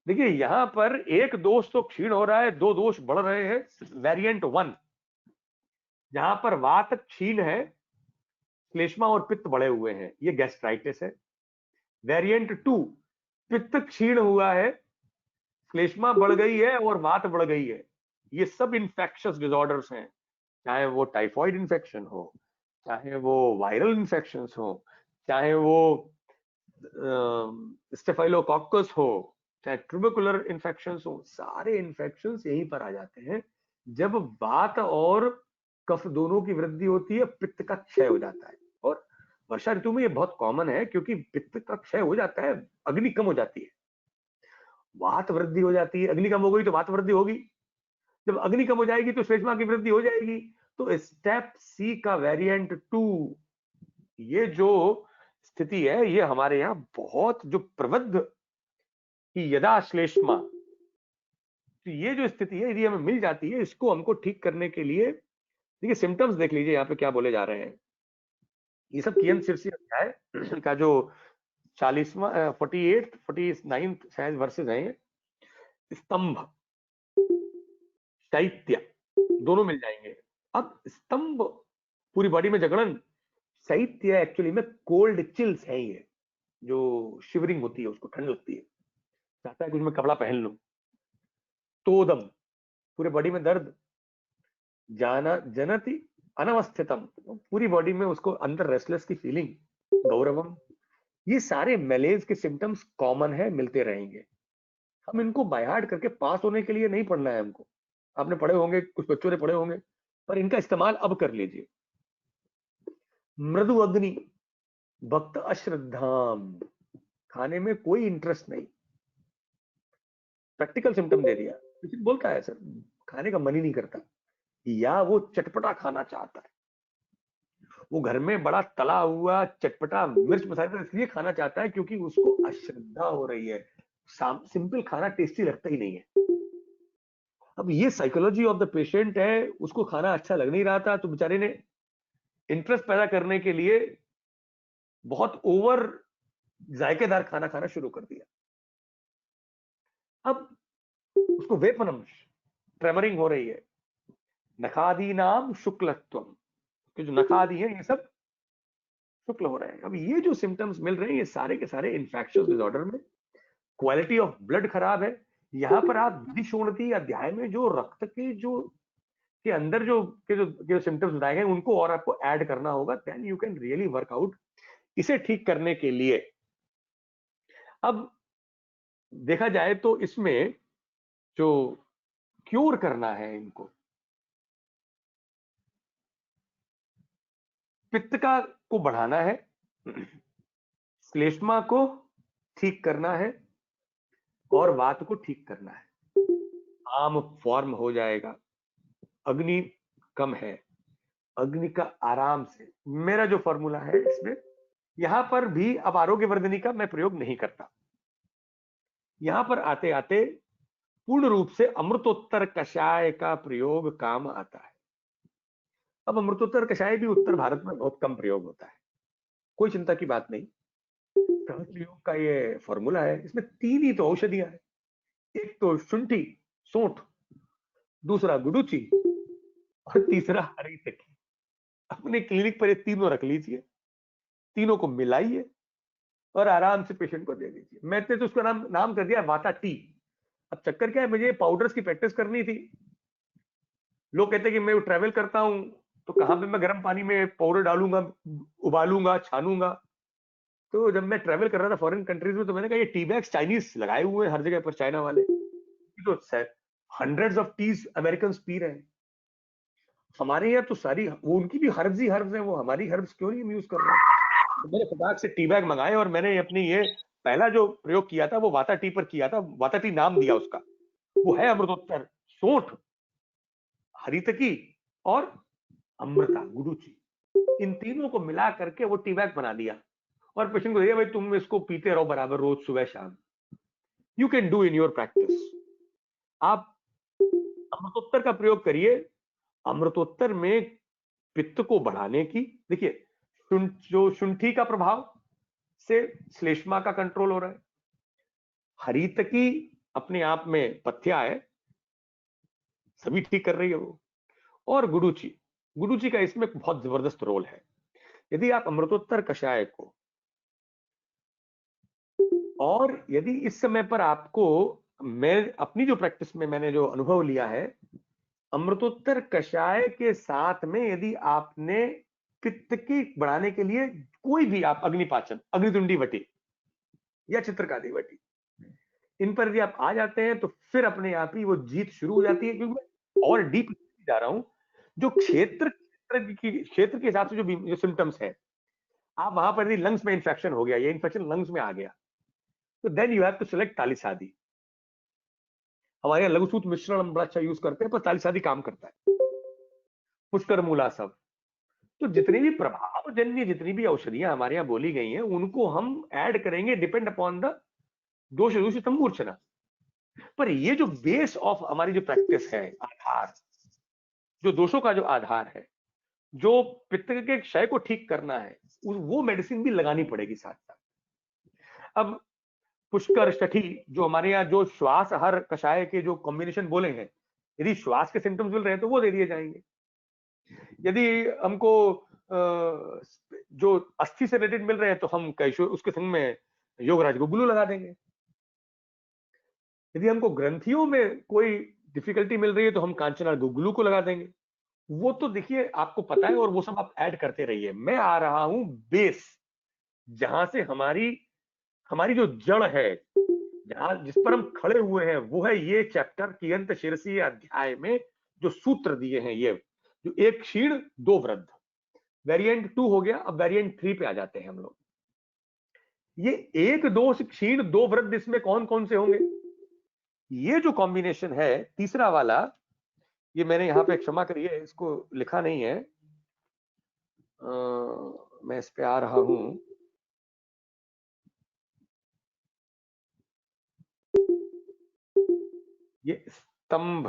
[SPEAKER 2] देखिए यहां पर एक दोष तो क्षीण हो रहा है, दो दोष बढ़ रहे हैं। वेरिएंट 1 जहां पर वात क्षीण है, श्लेष्मा और पित्त बढ़े हुए हैं, ये गैस्ट्राइटिस है। वेरिएंट 2 पित्त क्षीण हुआ है, श्लेष्मा बढ़ गई है और वात बढ़ गई है। ये सब इन्फेक्शस डिसऑर्डर्स हैं, चाहे वो टाइफॉइड इन्फेक्शन हो, चाहे वो वायरल इन्फेक्शंस हो, चाहे वो स्टेफाइलोकोकस हो, चाहे ट्यूबरकुलर इन्फेक्शंस हो, सारे इन्फेक्शंस यहीं पर आ जाते हैं जब वात और कफ दोनों की वृद्धि होती है, पित्त का क्षय हो जाता है। और वर्षा ऋतु में ये बहुत कॉमन है, क्योंकि पित्त का क्षय हो जाता है, अग्नि कम हो जाती है, वात वृद्धि हो जाती है। अग्नि कम हो गई तो वात वृद्धि होगी, जब अग्नि कम हो जाएगी तो श्लेष्मा की वृद्धि हो जाएगी। तो स्टेप सी का वेरिएंट 2, ये जो स्थिति है, ये हमारे यहाँ बहुत जो प्रबुद्ध कि यदा श्लेष्मा, तो ये जो स्थिति है यदि हमें मिल जाती है, इसको हमको ठीक करने के लिए देखिए सिम्टम्स देख लीजिए यहाँ पे क्या बोले जा रहे हैं। ये सब कियन शीर्षी अध्याय का जो 40वां 48 49 शायद वर्सेज हैं, स्तंभ शैत्य दोनों मिल जाएंगे। अब स्तंभ पूरी बॉडी में जकड़न, शैत्य एक्चुअली में कोल्ड चिल्स है, ये जो शिवरिंग होती है, उसको ठंड लगती है, चाहता है कुछ मैं कपड़ा पहन लूं। तोदम पूरे बॉडी में दर्द, जाना जनति अनवस्थितम, पूरी बॉडी में उसको अंदर रेस्टलेस की फीलिंग, गौरवम, ये सारे मैलेज के सिम्टम्स कॉमन है, मिलते रहेंगे। हम इनको बाय हार्ट करके पास होने के लिए नहीं पढ़ना है हमको, आपने पढ़े होंगे, कुछ बच्चों ने पढ़े होंगे, पर इनका इस्तेमाल अब कर लीजिए। मृदु अग्नि, भक्त अश्रद्धाम, खाने में कोई इंटरेस्ट नहीं, प्रैक्टिकल सिम्टम दे दिया। किसी बोलता है सर खाने का मन ही नहीं करता, या वो चटपटा खाना चाहता है, वो घर में बड़ा तला हुआ चटपटा मिर्च मसाला इसलिए खाना चाहता है क्योंकि उसको अश्रद्धा हो रही है, सिंपल खाना टेस्टी लगता ही नहीं है। अब ये साइकोलॉजी ऑफ द पेशेंट है, उसको खाना अच्छा लग नहीं रहा था, तो बेचारे ने इंटरेस्ट पैदा करने के लिए बहुत ओवर जायकेदार खाना खाना शुरू कर दिया। अब उसको वेपनम, ट्रेमरिंग हो रही है, नखादी नाम शुक्लत्वम, कि जो नखादी है ये सब शुक्ल हो रहे हैं। अब ये जो सिम्टम्स मिल रहे हैं, ये सारे के सारे इन्फेक्शियस डिसऑर्डर में, क्वालिटी ऑफ ब्लड खराब है। यहाँ पर आप विधिशोणति अध्याय में जो रक्त के जो के अंदर जो सिम्टम्स बताए गए, उनको और आपको ऐड करना होगा, then you can really work out इसे ठीक करने के लिए। अब देखा जाए तो इसमें जो क्योर करना है, इनको पित्त का को बढ़ाना है, श्लेष्मा को ठीक करना है और वात को ठीक करना है, आम फॉर्म हो जाएगा। अग्नि कम है, अग्नि का आराम से, मेरा जो फॉर्मूला है इसमें, यहां पर भी अब आरोग्यवर्धिनी का मैं प्रयोग नहीं करता, यहां पर आते आते पूर्ण रूप से अमृतोत्तर कषाय का प्रयोग काम आता है। अब अमृतोत्तर कषाय भी उत्तर भारत में बहुत कम प्रयोग होता है, कोई चिंता की बात नहीं, सहज योग का ये फॉर्मूला है। इसमें 3 ही तो औषधियां हैं, एक तो शुंठी सोंठ, दूसरा गुडुचि और तीसरा हरी सखी। अपने क्लिनिक पर ये तीनों रख लीजिए, तीनों को मिलाइए और आराम से पेशेंट को दे दीजिए। मैंने तो उसका नाम कर दिया वाता टी। अब चक्कर क्या है, मुझे पाउडर्स की प्रैक्टिस करनी थी, लोग कहते हैं कि मैं ट्रैवल करता हूं तो कहां पे मैं गर्म पानी में पाउडर डालूंगा, उबालूंगा, छानूंगा। तो जब मैं ट्रैवल कर रहा था फॉरेन कंट्रीज में, तो मैंने कहा ये टी बैग्स चाइनीज लगाए हुए हैं हर जगह पर, चाइना वाले, तो हंड्रेड्स ऑफ टीज अमेरिकन पी रहे हैं। हमारे यहाँ तो सारी वो उनकी भी हर्ब्स ही हर्ब्स हैं, वो हमारी हर्ब्स क्यों नहीं यूज कर रहे हैं। तो मैंने फटाक से टी बैग मंगाए और मैंने अपनी ये पहला जो प्रयोग किया था वो वाता टी पर किया था, वाता टी नाम दिया उसका, वो है अमृतोत्तर, सोंठ, हरितकी और अमृता गुडुचि। इन तीनों को मिला करके वो टी बैग बना दिया और पेशेंट को दिया, भाई तुम इसको पीते रहो बराबर रोज सुबह शाम। You can do in your practice. आप अमृतोत्तर का प्रयोग करिए। अमृतोत्तर में पित्त को बढ़ाने की, देखिए जो शुंठी का प्रभाव से श्लेष्मा का कंट्रोल हो रहा है, हरितकी अपने आप में पथ्या है, सभी ठीक कर रही है वो, और गुडुचि, गुडुचि का इसमें बहुत जबरदस्त रोल है। यदि आप अमृतोत्तर कषाय को, और यदि इस समय पर आपको, मैं अपनी जो प्रैक्टिस में मैंने जो अनुभव लिया है, अमृतोत्तर कषाय के साथ में यदि आपने पित्त की बढ़ाने के लिए कोई भी आप अग्निपाचन, अग्नितुंडी वटी या चित्रकादी वटी, इन पर यदि आप आ जाते हैं तो फिर अपने आप ही वो जीत शुरू हो जाती है। क्योंकि मैं और डीप जा रहा हूं, जो क्षेत्र के हिसाब से जो सिम्टम्स है, आप वहां पर यदि लंग्स में इंफेक्शन हो गया, ये इंफेक्शन लंग्स में आ गया, तो then you have to select Talisadi. हमारे यहाँ लघुसूत्र मिश्रण हम बड़ा अच्छा यूज करते हैं, पर तालिसादी काम करता है, पुष्कर मूला सब। तो जितनी भी प्रभावजन्य जितनी भी औषधियां हमारे यहाँ बोली गई हैं, उनको हम ऐड करेंगे डिपेंड अपॉन द दोष दूषित मूर्छना। पर ये जो बेस ऑफ हमारी जो प्रैक्टिस है, आधार, जो दोषों का जो आधार है, जो पित्त के क्षय को ठीक करना है, वो मेडिसिन भी लगानी पड़ेगी साथ साथ। अब पुष्कर छठी जो हमारे यहाँ जो श्वास हर कषाय के जो कॉम्बिनेशन बोले हैं, यदि श्वास के सिम्टम्स मिल रहे हैं तो वो दे दिए जाएंगे। यदि हमको जो अस्थि से रिलेटेड मिल रहे हैं तो हम कैशो उसके संग में योगराज गुगुलू लगा देंगे। यदि हमको ग्रंथियों में कोई डिफिकल्टी मिल रही है तो हम कांचना गुगुलू को लगा देंगे। वो तो देखिए आपको पता है, और वो सब आप ऐड करते रहिए। मैं आ रहा हूं बेस, जहां से हमारी जो जड़ है, जहां जिस पर हम खड़े हुए हैं, वो है ये चैप्टर कियंत शीर्षीय अध्याय में जो सूत्र दिए हैं, ये जो एक क्षीण दो वृद्ध, वेरिएंट 2 हो गया। अब वेरिएंट 3 पे आ जाते हैं हम लोग। ये एक दोष क्षीण दो वृद्ध, इसमें कौन कौन से होंगे? ये जो कॉम्बिनेशन है तीसरा वाला, ये मैंने यहां पे क्षमा करिए इसको लिखा नहीं है, मैं इस पे आ रहा हूं। ये स्तंभ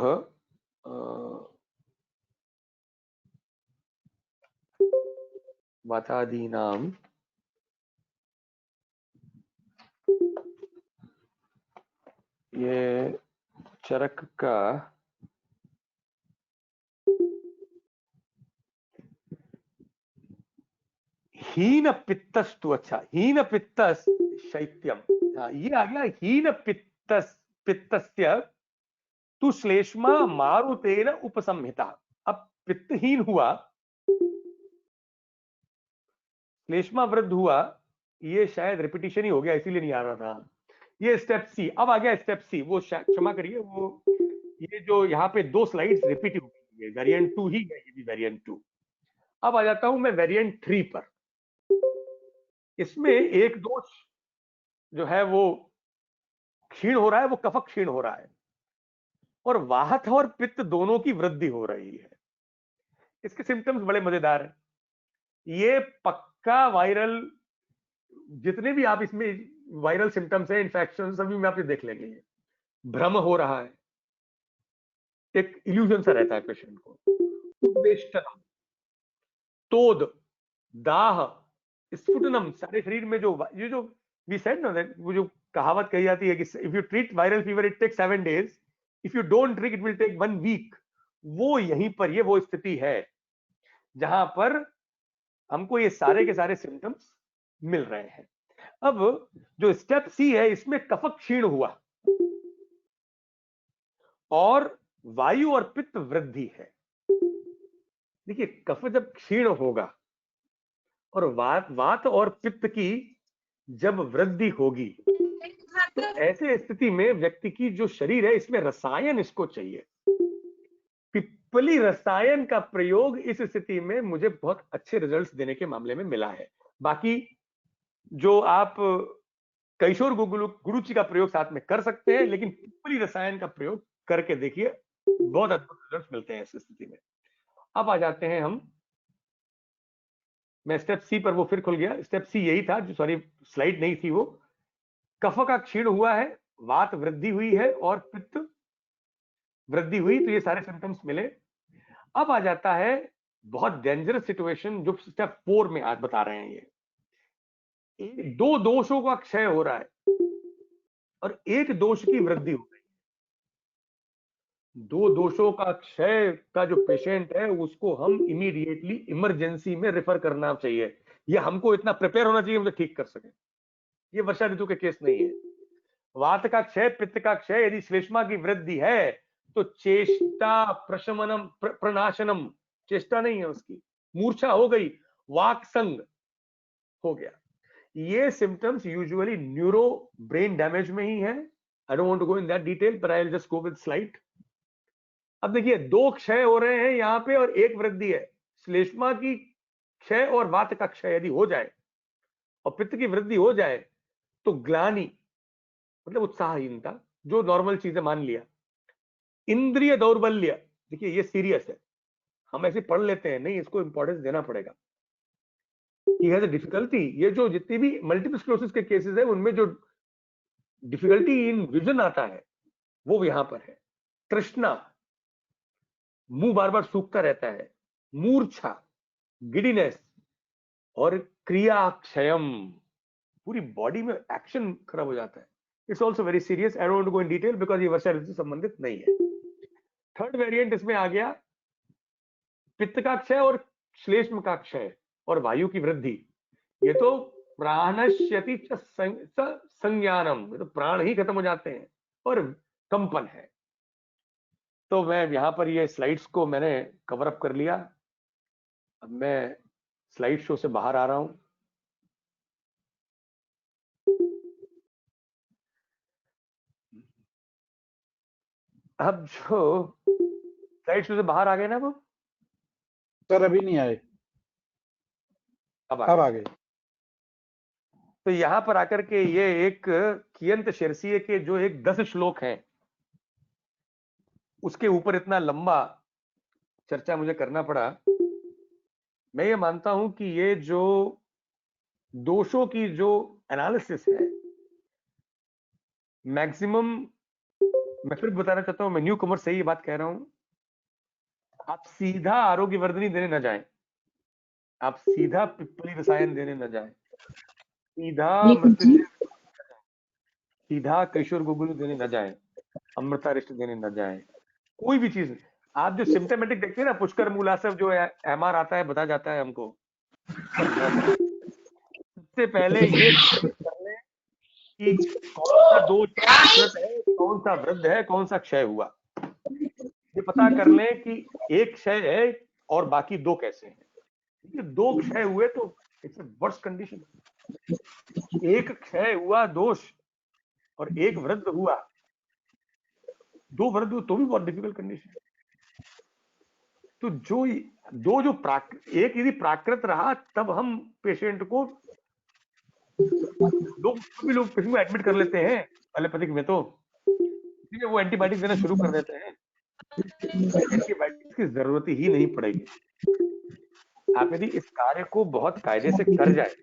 [SPEAKER 2] वातादीनाम, ये चरक का हीन पित्तस्तु, अच्छा हीन पित्तस शैत्यम, ये आ गया हीन पित्तस्य तु श्लेष्मा मारुतेन उपसंहिता। अब पित्तहीन हुआ, श्लेष्मा वृद्ध हुआ, ये शायद रिपीटिशन ही हो गया इसीलिए नहीं आ रहा था। ये स्टेप सी, अब आ गया स्टेप सी। वो क्षमा करिए, वो ये जो यहाँ पे दो स्लाइड्स रिपीट हो गई है, वेरिएंट 2 ही है, ये भी वेरिएंट 2। अब आ जाता हूं मैं वेरिएंट 3 पर। इसमें एक दोष जो है वो क्षीण हो रहा है, वो कफक क्षीण हो रहा है, और वाहत और पित्त दोनों की वृद्धि हो रही है। इसके सिम्टम्स बड़े मजेदार हैं। ये पक्का वायरल, जितने भी आप इसमें वायरल सिम्टम्स हैं, इन्फेक्शन, सभी में आप ये देख लेंगे। भ्रम हो रहा है, एक इल्यूजन सा रहता है पेशेंट को, उद्वेष्टनम, तोद, दाह, स्फुटनम, सारे शरीर में जो ये जो वी सेड ना, वो जो कहावत कही जाती है कि if you treat viral fever it take 7 days, if you don't treat it will take 1 week. वो यहीं पर ये वो स्थिति है जहां पर हमको ये सारे के सारे सिम्टम्स मिल रहे हैं। अब जो स्टेप सी है, इसमें कफक क्षीण हुआ और वायु और पित्त वृद्धि है। देखिए कफ जब क्षीण होगा और वात और पित्त की जब वृद्धि होगी, तो ऐसे स्थिति में व्यक्ति की जो शरीर है, इसमें रसायन इसको चाहिए। पिप्पली रसायन का प्रयोग इस स्थिति में मुझे बहुत अच्छे रिजल्ट्स देने के मामले में मिला है। बाकी जो आप कैशोर गुरुचि का प्रयोग साथ में कर सकते हैं, लेकिन पिप्पली रसायन का प्रयोग करके देखिए, बहुत अद्भुत रिजल्ट्स मिलते हैं इस स्थिति में। अब आ जाते हैं हम मैं स्टेप सी पर, वो फिर खुल गया। स्टेप सी यही था, जो सॉरी स्लाइड नहीं थी वो। कफ का क्षीण हुआ है, वात वृद्धि हुई है और पित्त वृद्धि हुई, तो ये सारे सिम्टम्स मिले। अब आ जाता है बहुत डेंजरस सिचुएशन, जो स्टेप 4 में आज बता रहे हैं। ये दो दोषों का क्षय हो रहा है और एक दोष की वृद्धि हो गई। दो दोषों का क्षय का जो पेशेंट है उसको हम इमीडिएटली इमरजेंसी में रेफर करना चाहिए। ये हमको इतना प्रिपेयर होना चाहिए हम ठीक कर सके। ये वर्षा ऋतु के केस नहीं है। वात का क्षय, पित्त का क्षय, यदि श्लेष्मा की वृद्धि है तो चेष्टा प्रशमनम प्रनाशनम, चेष्टा नहीं है उसकी, मूर्छा हो गई, वाक संग हो गया। ये symptoms usually neuro brain damage में ही है। I don't want to go in that detail, पर I will just go with slide. अब देखिए, दो क्षय हो रहे हैं यहां पे और एक वृद्धि है। श्लेष्मा की क्षय और वात का क्षय यदि हो जाए और पित्त की वृद्धि हो जाए तो ग्लानि मतलब उत्साहहीनता, जो नॉर्मल चीजें मान लिया। इंद्रिय दौर्बल्य, देखिए ये सीरियस है, हम ऐसे पढ़ लेते हैं, नहीं, इसको इंपॉर्टेंस देना पड़ेगा। He has a difficulty. ये जो जितनी भी मल्टीपल स्क्लेरोसिस के केसेस है उनमें जो डिफिकल्टी इन विजन आता है वो यहां पर है। तृष्णा, मुंह बार बार सूखता रहता है, मूर्छा, गिडीनेस और क्रिया क्षयम, पूरी बॉडी में एक्शन खराब हो जाता है। It's also very serious. I don't go in detail because ये वर्षा ऋतु से संबंधित नहीं है। थर्ड वेरिएंट इसमें आ गया पित्त का क्षय और श्लेष्म का क्षय और वायु की वृद्धि। ये तो प्राणश्यति संज्ञानम, ये तो प्राण ही खत्म हो जाते हैं और कंपन है। तो मैं यहां पर ये स्लाइड्स को मैंने कवर अप कर लिया। अब मैं स्लाइड शो से बाहर आ रहा हूं। अब जो स्लाइड शो से बाहर आ गए ना वो,
[SPEAKER 3] सर अभी नहीं आए,
[SPEAKER 2] अब
[SPEAKER 3] अब आ गए।
[SPEAKER 2] तो यहां पर आकर के ये एक कियंत शेरसिये के जो एक 10 श्लोक हैं उसके ऊपर इतना लंबा चर्चा मुझे करना पड़ा। मैं ये मानता हूं कि ये जो दोषों की जो एनालिसिस है, मैक्सिमम, मैं फिर बताना चाहता हूं, मैं न्यू कमर से ही बात कह रहा हूं, आप सीधा आरोग्य वर्धनी देने न जाएं, आप सीधा पिप्पली रसायन देने न जाएं, सीधा मृत्युंजय, सीधा किशोर गुगुलू देने न जाएं, अमृता रिष्ट देने न जाएं, कोई भी चीज। आप जो सिम्टोमेटिक देखते हैं ना, पुष्कर मूलासव जो एमआर आता है बता जाता है हमको, सबसे पहले ये कर लें कि कौन सा दोष प्राकृत है, कौन सा वृद्ध है, कौन सा क्षय हुआ, ये पता कर लें कि एक क्षय है और बाकी दो कैसे हैं। ये दो क्षय हुए तो इट्स वर्स कंडीशन। एक क्षय हुआ दोष और एक वृद्ध हुआ, दो वृद्ध हुए तो भी बहुत डिफिकल्ट कंडीशन। तो जो दो जो एक यदि प्राकृत रहा तब हम पेशेंट को, लोग सभी लोग पेशेंट को एडमिट कर लेते हैं एलोपैथिक में, तो इसलिए वो एंटीबायोटिक देना शुरू कर देते हैं। एंटीबायोटिक की जरूरत ही नहीं पड़ेगी। आप यदि इस कार्य को बहुत कायदे से कर जाए,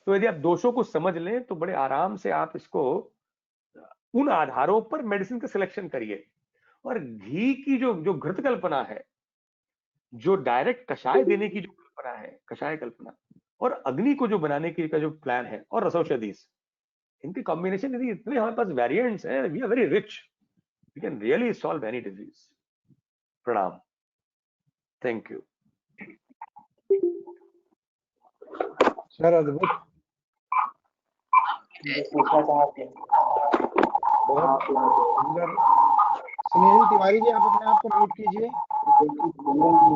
[SPEAKER 2] तो यदि आप दोषों को समझ लें तो बड़े आराम से आप इसको उन आधारों पर मेडिसिन का सिलेक्शन करिए। और घी की जो जो घृत कल्पना है, जो डायरेक्ट कषाय देने की जो कल्पना है, कषाय कल्पना, और अग्नि को जो बनाने की का जो प्लान है, और रसौषधि, इनके कॉम्बिनेशन यदि इतने हमारे पास वेरिएंट्स हैं, we are very rich, we can really solve any disease. प्रणाम, थैंक यू।
[SPEAKER 3] सर अद्भुत, बहुत सुंदर। स्नेहिल तिवारी जी, आप अपने आप को म्यूट कीजिए।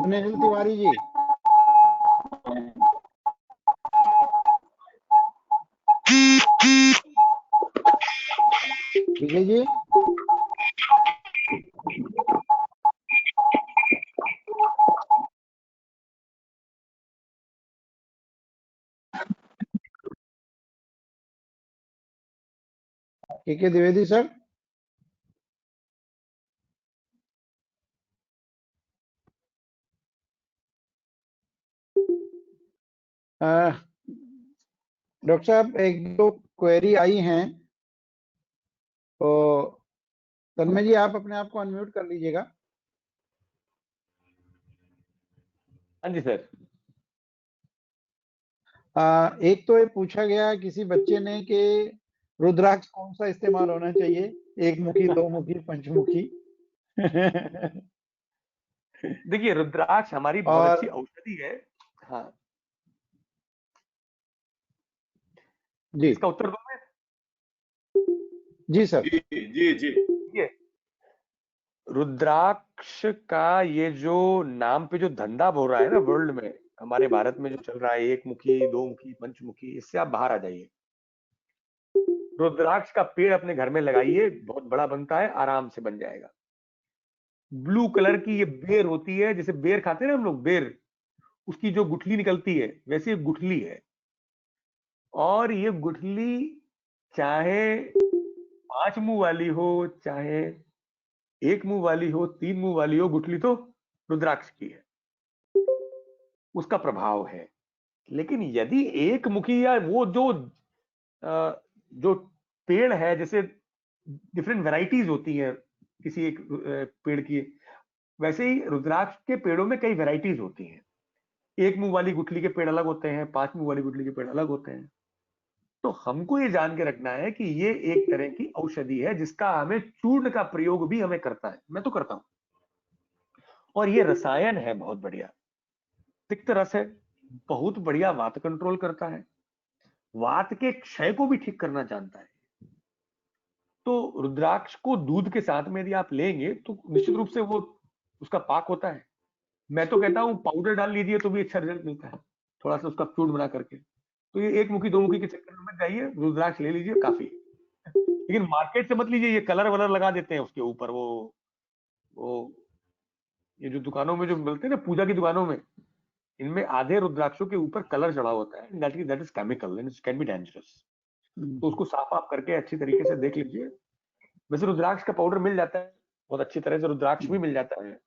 [SPEAKER 3] स्नेहिल तिवारी जी, विजय जी, के द्विवेदी सर। डॉक्टर साहब एक दो क्वेरी आई हैं, तो तन्मय जी आप अपने आप को अनम्यूट कर लीजिएगा।
[SPEAKER 2] हाँ जी सर।
[SPEAKER 3] एक तो ये पूछा गया किसी बच्चे ने कि रुद्राक्ष कौन सा इस्तेमाल होना चाहिए, एक मुखी, दो मुखी, पंचमुखी।
[SPEAKER 2] देखिए रुद्राक्ष हमारी बहुत
[SPEAKER 3] और
[SPEAKER 2] अच्छी औषधि है। हाँ
[SPEAKER 3] जी
[SPEAKER 2] इसका उत्तर दो मैं।
[SPEAKER 3] जी सर।
[SPEAKER 4] जी
[SPEAKER 2] ये रुद्राक्ष का ये जो नाम पे जो धंधा हो रहा है ना वर्ल्ड में, हमारे भारत में जो चल रहा है, एक मुखी, दो मुखी, पंचमुखी, इससे आप बाहर आ जाइए। रुद्राक्ष का पेड़ अपने घर में लगाइए, बहुत बड़ा बनता है, आराम से बन जाएगा। ब्लू कलर की ये बेर होती है, जैसे बेर खाते हैं ना हम लोग, बेर, उसकी जो गुठली निकलती है वैसे ये गुठली है। और ये गुठली चाहे 5 मुंह वाली हो, चाहे 1 मुंह वाली हो, 3 मुंह वाली हो, गुठली तो रुद्राक्ष की है, उसका प्रभाव है। लेकिन यदि एक मुखी या वो जो पेड़ है, जैसे डिफरेंट वैरायटीज होती हैं किसी एक पेड़ की, वैसे ही रुद्राक्ष के पेड़ों में कई वैरायटीज होती हैं। 1 मुंह वाली गुठली के पेड़ अलग होते हैं, 5 मुंह वाली गुठली के पेड़ अलग होते हैं। तो हमको ये जान के रखना है कि ये एक तरह की औषधि है जिसका हमें चूर्ण का प्रयोग भी हमें करता है, मैं तो करता हूं। और ये रसायन है बहुत बढ़िया, तिक्त रस है, बहुत बढ़िया वात कंट्रोल करता है, वात के क्षय को भी ठीक करना जानता है। तो रुद्राक्ष को दूध के साथ में यदि आप लेंगे तो निश्चित रूप से वो उसका पाक होता है। मैं तो कहता हूं पाउडर डाल लीजिए तो भी अच्छा रिजल्ट मिलता है, थोड़ा सा उसका चूर्ण बना करके। तो ये एक मुखी दो मुखी के चक्कर में मत जाइए, रुद्राक्ष ले लीजिए काफी। लेकिन मार्केट से मत लीजिए, ये कलर वलर लगा देते हैं उसके ऊपर, वो ये जो दुकानों में जो मिलते हैं ना, पूजा की दुकानों में, इनमें आधे रुद्राक्षों के ऊपर कलर चढ़ा होता है, that is chemical and it can be dangerous. तो उसको साफ आप करके अच्छी तरीके से देख लीजिए। वैसे रुद्राक्ष का पाउडर मिल जाता है बहुत अच्छी तरह से, रुद्राक्ष भी मिल जाता है,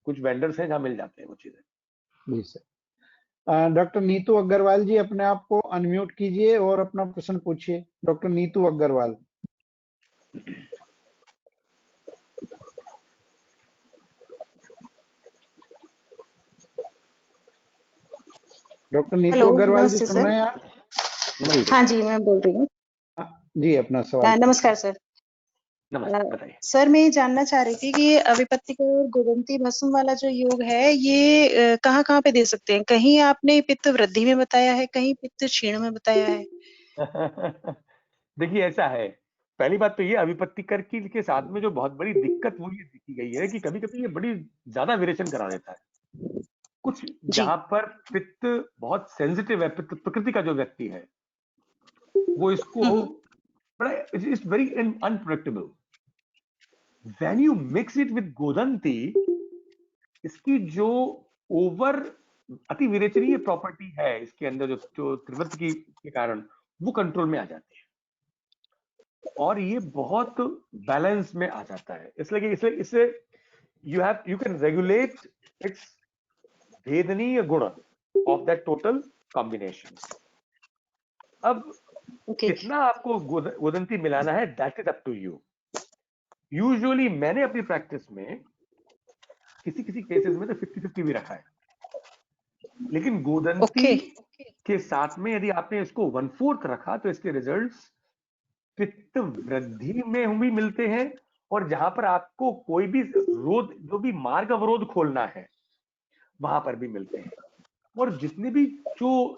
[SPEAKER 2] कुछ वेंडर्स हैं जहां मिल जाते हैं वो चीजें।
[SPEAKER 3] जी सर। डॉक्टर नीतू अग्रवाल जी अपने आप को अनम्यूट कीजिए और अपना प्रश्न पूछिए। Doctor Neetu Agarwal. Doctor Neetu
[SPEAKER 5] hello,
[SPEAKER 3] Agarwal ji
[SPEAKER 5] नमस्ते
[SPEAKER 3] सुन रहे
[SPEAKER 5] सर।
[SPEAKER 3] हैं आप?
[SPEAKER 5] हाँ जी, मैं बोल रही हूँ।
[SPEAKER 3] जी अपना सवाल।
[SPEAKER 5] नमस्कार सर।
[SPEAKER 2] नमस्ते, बताइए।
[SPEAKER 5] सर मैं ये जानना चाह रही थी कि ये अविपत्तिकर और गुदंती भस्म वाला जो योग है ये कहाँ कहाँ पे दे सकते हैं? कहीं आपने पित्त वृद्धि में बताया है, कहीं पित्त क्षीण में बताया है।
[SPEAKER 2] देखिए ऐसा है, पहली बात तो ये अविपत्तिकर के साथ में जो बहुत बड़ी दिक्कत वो ये देखी गई है कि कभी कभी ये बड़ी ज्यादा वेरिएशन करा देता है। कुछ
[SPEAKER 5] जी।
[SPEAKER 2] जहां पर पित्त बहुत सेंसिटिव है, पित्त प्रकृति का जो व्यक्ति है वो इसको बड़ा, it's very unpredictable. When you mix it with Godanti, इसकी जो ओवर अति विरेचनीय प्रॉपर्टी है इसके अंदर, जो त्रिवृत्त के कारण वो कंट्रोल में आ जाती है और ये बहुत बैलेंस में आ जाता है। इसलिए इससे यू कैन रेगुलेट इट्स भेदनीय गुण ऑफ दैट टोटल कॉम्बिनेशन। अब कितना आपको गोदंती मिलाना है, that is up to you. Usually मैंने अपनी प्रैक्टिस में किसी किसी केसेस में तो 50-50 भी रखा है, लेकिन गोदंती के साथ में यदि आपने इसको 1/4 रखा तो इसके रिजल्ट्स पित्त वृद्धि में भी मिलते हैं, और जहां पर आपको कोई भी जो भी मार्ग अवरोध खोलना है वहां पर भी मिलते हैं। और जितने भी जो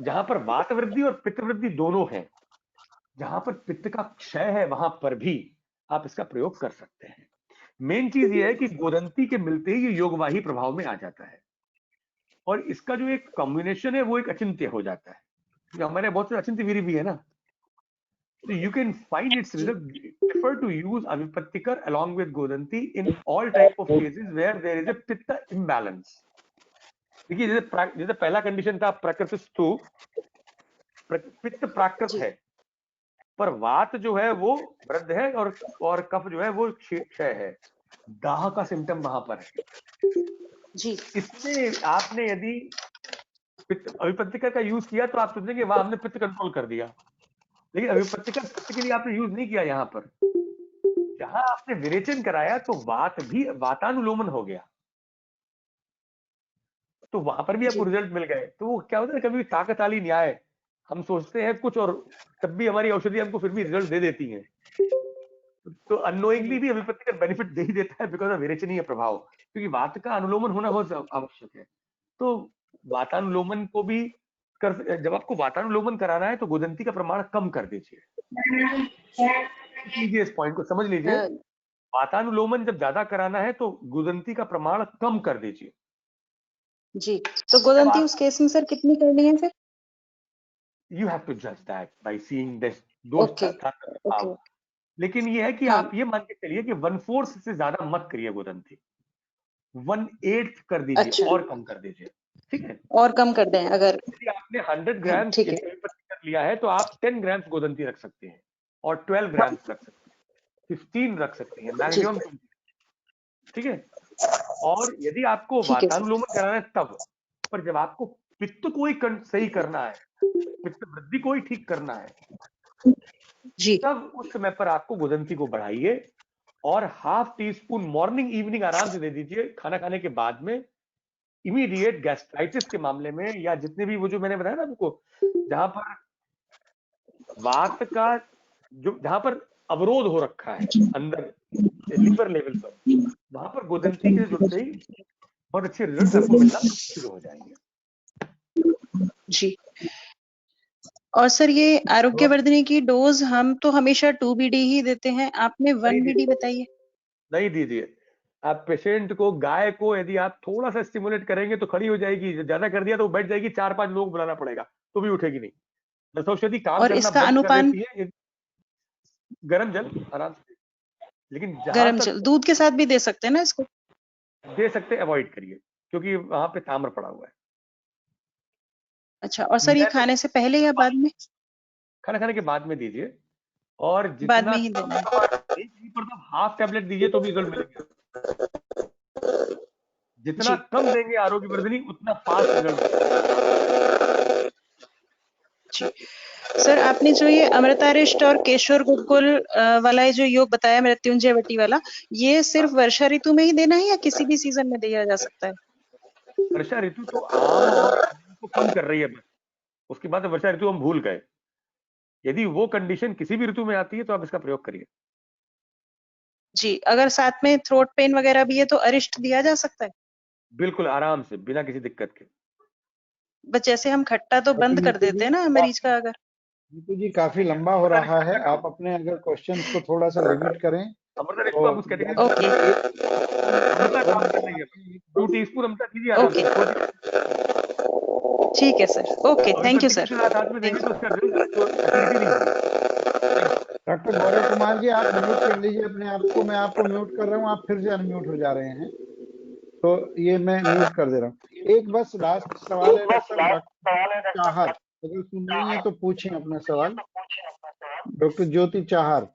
[SPEAKER 2] जहां पर वात वृद्धि और पित्त वृद्धि दोनों है, जहां पर पित्त का क्षय है वहां पर भी आप इसका प्रयोग कर सकते हैं। मेन चीज ये है कि गोदंती के मिलते ही ये योगवाही प्रभाव में आ जाता है और इसका जो एक कॉम्बिनेशन है वो एक अचिंत्य हो जाता है। जो हमारे बहुत से अचिंत्य वीर्य भी है ना, so you can find its prefer to use avipattikar along with godanti in all type of cases where there is a pitta imbalance. देखिए जैसे पहला कंडीशन था प्रकृतिस्थु, पित्त प्राकृत है पर वात जो है वो वृद्ध है और कफ जो है वो क्षय है, दाह का सिम्टम वहां पर है जी। इसमें आपने यदि पित्त अभिपत्तिकर का यूज किया तो आप सोचेंगे वहां हमने पित्त कंट्रोल कर दिया, लेकिन अभिपत्तिकर पित्त के लिए आपने यूज नहीं किया। यहाँ पर जहां आपने विरेचन कराया तो वात भी वातानुलोमन हो गया, तो वहां पर भी आपको
[SPEAKER 5] जी
[SPEAKER 2] रिजल्ट मिल गए। तो वो क्या होता है, कभी भी ताकतशाली न्याय, हम सोचते हैं कुछ और तब भी हमारी औषधि हमको फिर भी रिजल्ट दे देती है। तो अनोइंगली भी अभिपत्ति का बेनिफिट दे ही देता है बिकॉज ऑफ विरेचनीय प्रभाव, क्योंकि वात का अनुलोमन होना बहुत आवश्यक है। तो वातानुलोमन को भी जब आपको वातानुलोमन कराना है तो गुदंती का प्रमाण कम कर दीजिए। लीजिए, इस पॉइंट को समझ लीजिए, वातानुलोमन जब ज्यादा कराना है तो गुदंती का प्रमाण कम कर दीजिए।
[SPEAKER 5] जी। तो गोदंती उस केस में सर कितनी करनी है फिर?
[SPEAKER 2] यू हैव टू जज दैट बाय सीइंग दिस दोष
[SPEAKER 5] ओके ओके।
[SPEAKER 2] लेकिन ये है कि
[SPEAKER 5] हाँ।
[SPEAKER 2] आप ये मान के चलिए कि 1/4 से ज्यादा मत करिए गोदंती, 1/8 कर दीजिए।
[SPEAKER 5] अच्छा।
[SPEAKER 2] और कम कर दीजिए, ठीक है।
[SPEAKER 5] और कम कर दें अगर
[SPEAKER 2] यदि आपने 100 ग्राम
[SPEAKER 5] ठीक है।
[SPEAKER 2] कर लिया है तो आप 10 ग्राम गोदंती रख सकते हैं, और 12 ग्राम रख सकते हैं, 15 रख सकते हैं, मैक्सिमम 20, ठीक है। और यदि आपको
[SPEAKER 5] ठीक है सर।
[SPEAKER 2] वातानुलोमन कराना है तब, पर जब आपको पित्त को ही सही करना है, पित्त वृद्धि को ही ठीक करना है,
[SPEAKER 5] जी
[SPEAKER 2] तब उस समय पर आपको गोदंती को बढ़ाइए और ½ टीस्पून मॉर्निंग इवनिंग आराम से दे दीजिए खाना खाने के बाद में। इमीडिएट गैस्ट्राइटिस के मामले में, या जितने भी वो जो मैंने बताया ना आपको, जहां पर वात का जहां पर अवरोध हो रखा है अंदर लीवर लेवल पर, वहां पर गोदंती के जुड़ते ही बहुत अच्छे रिजल्ट आपको मिलना शुरू हो जाएंगे।
[SPEAKER 5] जी। और सर ये आरोग्यवर्धिनी की डोज हम तो हमेशा 2 BD ही देते हैं, आपने 1 BD बताई है।
[SPEAKER 2] नहीं दीजिए। आप पेशेंट को, गाय को यदि आप थोड़ा सा स्टिमुलेट करेंगे तो खड़ी हो जाएगी, ज्यादा कर दिया तो बैठ जाएगी, 4-5 लोग बुलाना पड़ेगा तो भी उठेगी नहीं। दसौषधि काम
[SPEAKER 5] और
[SPEAKER 2] करना
[SPEAKER 5] इसका
[SPEAKER 2] बंद कर
[SPEAKER 5] अनुपान?
[SPEAKER 2] देती है। गर्म जल आराम से, लेकिन जहां
[SPEAKER 5] गरम
[SPEAKER 2] तक
[SPEAKER 5] जल दूध के साथ भी दे सकते हैं ना इसको?
[SPEAKER 2] दे सकते, अवॉइड करिए क्योंकि वहां पे ताम्र पड़ा हुआ है।
[SPEAKER 5] अच्छा। और सर ये
[SPEAKER 2] मैं तो
[SPEAKER 5] खाने से पहले या बाद में?
[SPEAKER 2] खाना खाने के बाद में दीजिए, और
[SPEAKER 5] बाद
[SPEAKER 2] जितना
[SPEAKER 5] में ही
[SPEAKER 2] कम
[SPEAKER 5] देना है।
[SPEAKER 2] प्रमाण, एक पर तो ½ टैबलेट दीजिए तो भी रिजल्ट मिलेंगे। जितना
[SPEAKER 5] जी
[SPEAKER 2] कम देंगे आरोग्यवर्धिनी उतना फास्ट रिजल्ट।
[SPEAKER 5] जी। सर आपने जो ये अमृतारिष्ट और केशर गुरुकुल वाला ये जो योग बताया, मृत्युंजय वटी वाला, ये सिर्फ वर्षा ऋतु में ही देना है या किसी भी सीजन में दिया जा सकता है?
[SPEAKER 2] वर्षा ऋतु तो आम और को कम कर रही है बस, उसके बाद वर्षा ऋतु हम भूल गए। यदि वो कंडीशन किसी भी ऋतु में आती है तो आप इसका प्रयोग करिए।
[SPEAKER 5] जी। अगर साथ में थ्रोट पेन वगैरह भी है तो अरिष्ट दिया जा सकता है?
[SPEAKER 2] बिल्कुल आराम से, बिना किसी दिक्कत के।
[SPEAKER 5] बस जैसे हम खट्टा तो बंद कर देते हैं ना मरीज का अगर।
[SPEAKER 3] नीतू जी काफी लंबा हो रहा है, आप अपने अगर क्वेश्चंस को थोड़ा सा लिमिट करें।
[SPEAKER 2] अमृता ऋतु आप उस कैटेगरी में
[SPEAKER 5] ओके
[SPEAKER 2] अमृता काम कर रही है, 2 टीस्पून अमृता कीजिए आराम से।
[SPEAKER 5] ठीक है sir. Okay thank you sir.
[SPEAKER 2] साथ में देंगे तो उसका रिजल्ट आपको एसिडिटी नहीं होगी।
[SPEAKER 3] डॉक्टर गौरव कुमार जी आप म्यूट कर लीजिए अपने आप को, मैं आपको म्यूट कर रहा हूँ, आप फिर से अनम्यूट हो जा रहे हैं, तो ये मैं म्यूट कर दे रहा हूँ। एक बस लास्ट सवाल है डॉक्टर चाहर, अगर सुन रही हैं तो पूछें अपना सवाल। डॉक्टर ज्योति चाहर।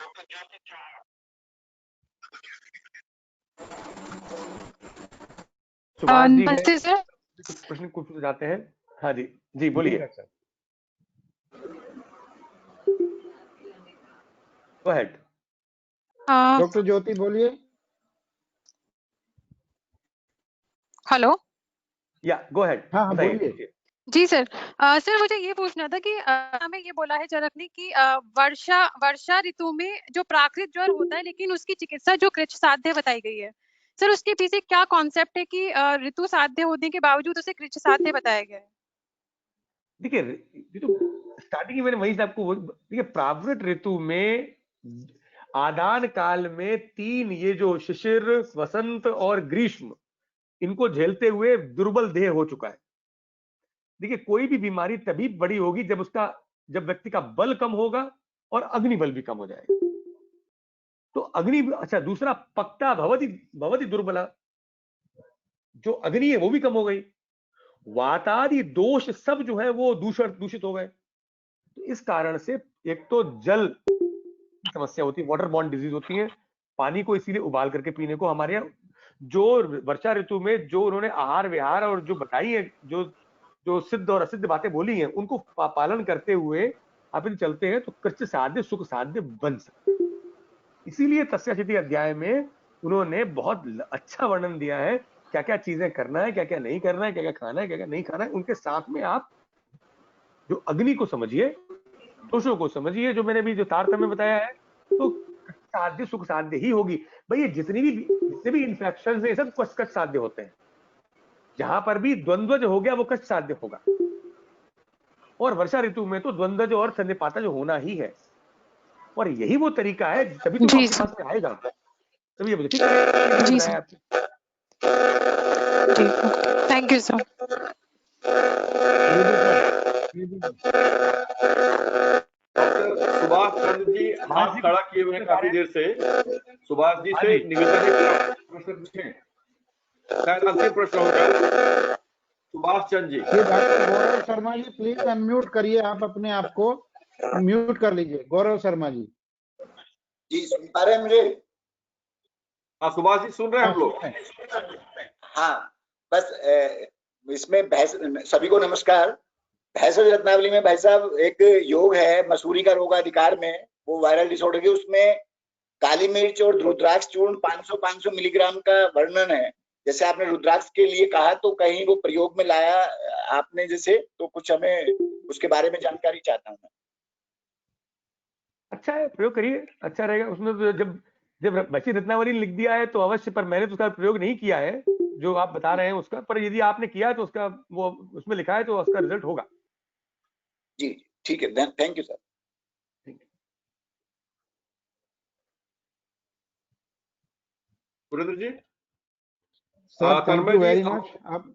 [SPEAKER 2] सुभाष जी
[SPEAKER 4] नमस्ते सर।
[SPEAKER 2] कुछ प्रश्न कुछ जाते हैं। हाँ जी जी बोलिए। Go ahead.
[SPEAKER 3] डॉक्टर ज्योति बोलिए।
[SPEAKER 4] हेलो।
[SPEAKER 3] या गो अहेड। हाँ बोलिए।
[SPEAKER 4] जी सर। सर मुझे ये पूछना था कि हमें ये बोला है चरक ने कि वर्षा ऋतु में जो प्राकृतिक ज्वर होता है लेकिन उसकी चिकित्सा जो कृच्छ साध्य बताई गई है, सर उसके पीछे क्या कॉन्सेप्ट है कि ऋतु साध्य होने के बावजूद उसे कृच्छ साध्य बताया गया है?
[SPEAKER 2] देखिए, ये तो स्टार्टिंग में मैंने वही से आपको देखिए, प्रावृत ऋतु में आदान काल में 3 ये जो शिशिर, वसंत और ग्रीष्म, इनको झेलते हुए दुर्बल देह हो चुका है। देखिए, कोई भी बीमारी तभी बड़ी होगी जब व्यक्ति का बल कम होगा और अग्नि बल भी कम हो जाएगा। तो अच्छा, दूसरा पक्ता भवति दुर्बला, जो अग्नि है वो भी कम हो गई, वातादि दोष सब जो है वो दूषित हो गए। तो इस कारण से एक तो जल की समस्या होती है, वाटर बॉर्न डिजीज होती है। पानी को इसीलिए उबाल करके पीने को हमारे यहाँ जो वर्षा ऋतु में जो उन्होंने आहार विहार और जो बताई है जो जो सिद्ध और असिद्ध बातें बोली हैं उनको पालन करते हुए आप यदि चलते हैं तो कृष्ण साध्य सुख साध्य बन सकते हैं। इसीलिए तस्याचिति अध्याय में उन्होंने बहुत अच्छा वर्णन दिया है, क्या क्या चीजें करना है, क्या क्या नहीं करना है, क्या क्या खाना है, क्या क्या नहीं खाना है। उनके साथ में आप जो अग्नि को समझिए, दोषों को समझिए, जो मैंने भी जो तारतम्य बताया है, तो साध्य सुख साध्य ही होगी। भाई ये जितने भी इन्फेक्शन है सब कष्ट साध्य होते हैं। जहां पर भी द्वंद्वज हो गया वो कष्ट साध्य होगा, और वर्षा ऋतु में तो द्वंद्वज और सन्निपातज होना ही है, और यही वो तरीका है, तभी तो
[SPEAKER 4] जी
[SPEAKER 2] आपके पास में आएगा। तभी ये ठीक है,
[SPEAKER 4] जी
[SPEAKER 2] बताया
[SPEAKER 4] सर।
[SPEAKER 2] आपने।
[SPEAKER 4] जी, thank you sir.
[SPEAKER 6] Doctor Subhash Chandra ji हाथ खड़ा किए हुए हैं काफी देर से। सुभाष जी से निवेदन है कि आप प्रश्न पूछें, शायद अंतिम प्रश्न होगा। सुभाष चंद्र जी।
[SPEAKER 3] ये doctor Gaurav Sharma ji please unmute करिए, आप अपने आप को म्यूट कर लीजिए। गौरव शर्मा जी।
[SPEAKER 7] जी सुन पा रहे हैं मुझे?
[SPEAKER 6] हाँ सुभाष जी सुन रहे हैं हम लोग।
[SPEAKER 7] हाँ बस इसमें बहस, सभी को नमस्कार। भेषज रत्नावली में भाई साहब एक योग है मसूरी का रोगाधिकार में, वो वायरल डिसऑर्डर के, उसमें काली मिर्च और रुद्राक्ष चूर्ण 500 मिलीग्राम का वर्णन है। जैसे आपने रुद्राक्ष के लिए कहा तो कहीं वो प्रयोग में लाया आपने जैसे, तो कुछ हमें उसके बारे में जानकारी चाहता हूँ मैं।
[SPEAKER 2] अच्छा है, प्रयोग करिए, अच्छा रहेगा। उसमें तो जब बची रत्नावली लिख दिया है तो अवश्य, पर मैंने तो उसका प्रयोग नहीं किया है जो आप बता रहे हैं उसका, पर यदि आपने किया तो उसका वो उसमें लिखा है तो उसका रिजल्ट होगा।
[SPEAKER 7] जी ठीक है, thank you sir.
[SPEAKER 6] Surendra ji
[SPEAKER 3] sir thank you very much. आप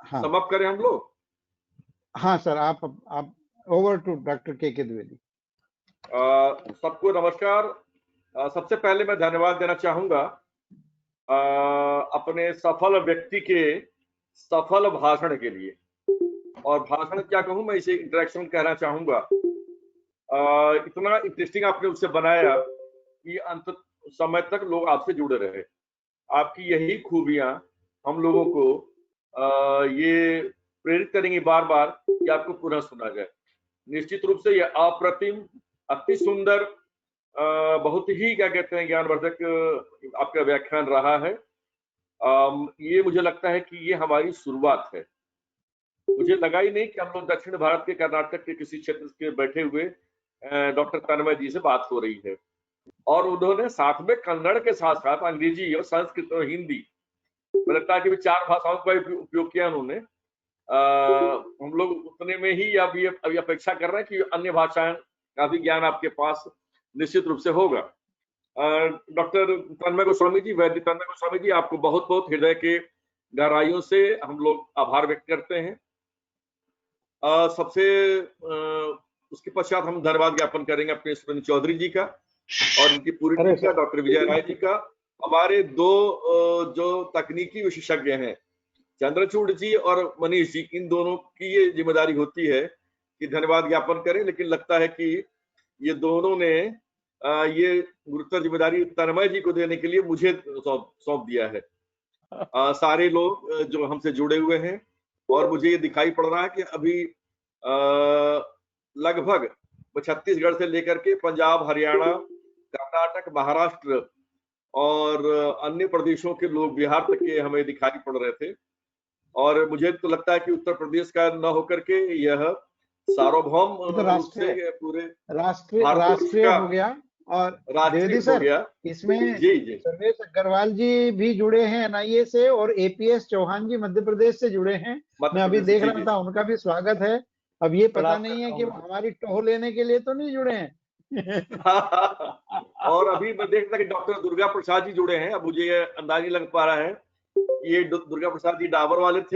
[SPEAKER 3] हाँ
[SPEAKER 6] समाप्त करें हम लोग।
[SPEAKER 3] हाँ सर, आप ओवर टू डॉक्टर के द्विवेदी।
[SPEAKER 6] सबको नमस्कार। सबसे पहले मैं धन्यवाद देना चाहूंगा अपने सफल व्यक्ति के सफल भाषण के लिए, और भाषण क्या कहूं मैं, इसे इंटरेक्शन कहना चाहूंगा। इतना इंटरेस्टिंग आपने उससे बनाया कि अंत समय तक लोग आपसे जुड़े रहे। आपकी यही खूबियां हम लोगों को ये प्रेरित करेंगी बार बार कि आपको पुनः सुना जाए। निश्चित रूप से यह अप्रतिम, अति सुंदर, बहुत ही क्या कहते हैं ज्ञानवर्धक आपका व्याख्यान रहा है। ये मुझे लगता है कि ये हमारी शुरुआत है। मुझे लगा ही नहीं कि हम लोग दक्षिण भारत के कर्नाटक के किसी क्षेत्र के बैठे हुए डॉक्टर तन्मय जी से बात हो रही है, और उन्होंने साथ में कन्नड़ के साथ साथ अंग्रेजी और संस्कृत और हिंदी, मुझे लगता है कि 4 भाषाओं का उपयोग किया उन्होंने। हम लोग उतने में ही अभी अपेक्षा कर रहे हैं कि अन्य भाषाएं का भी ज्ञान आपके पास निश्चित रूप से होगा। डॉक्टर तन्मय गोस्वामी जी, वैद्य तन्मय गोस्वामी जी, आपको बहुत बहुत हृदय के गहराइयों से हम लोग आभार व्यक्त करते हैं। सबसे उसके पश्चात हम धन्यवाद ज्ञापन करेंगे अपने सुरेंद्र चौधरी जी का और इनकी पूरी टीम का, डॉक्टर विजय राय जी का। हमारे 2 जो तकनीकी विशेषज्ञ हैं, चंद्रचूड़ जी और मनीष जी, इन दोनों की ये जिम्मेदारी होती है कि धन्यवाद ज्ञापन करें, लेकिन लगता है कि ये दोनों ने ये गुरुतर जिम्मेदारी तन्मय जी को देने के लिए मुझे सौंप दिया है। सारे लोग जो हमसे जुड़े हुए हैं, और मुझे ये दिखाई पड़ रहा है कि अभी लगभग छत्तीसगढ़ से लेकर के पंजाब, हरियाणा, कर्नाटक, महाराष्ट्र और अन्य प्रदेशों के लोग, बिहार तक के हमें दिखाई पड़ रहे थे। और मुझे तो लगता है कि उत्तर प्रदेश का न होकर के यह सार्वभौम रूप से पूरे
[SPEAKER 3] राष्ट्रीय हो गया। और द्विवेदी सर, इसमें सर्वेश अग्रवाल जी भी जुड़े हैं एनआईए से, और एपीएस चौहान जी मध्य प्रदेश से जुड़े हैं। मैं अभी देख रहा था, उनका भी स्वागत है। अब ये पता नहीं है कि वो हमारी टोह लेने के लिए तो नहीं जुड़े हैं।
[SPEAKER 6] और अभी मैं देख रहा कि डॉक्टर दुर्गा प्रसाद जी जुड़े हैं। अब मुझे ये अंदाजा लग पा रहा है, ये दुर्गा प्रसाद जी डाबर वाले थे।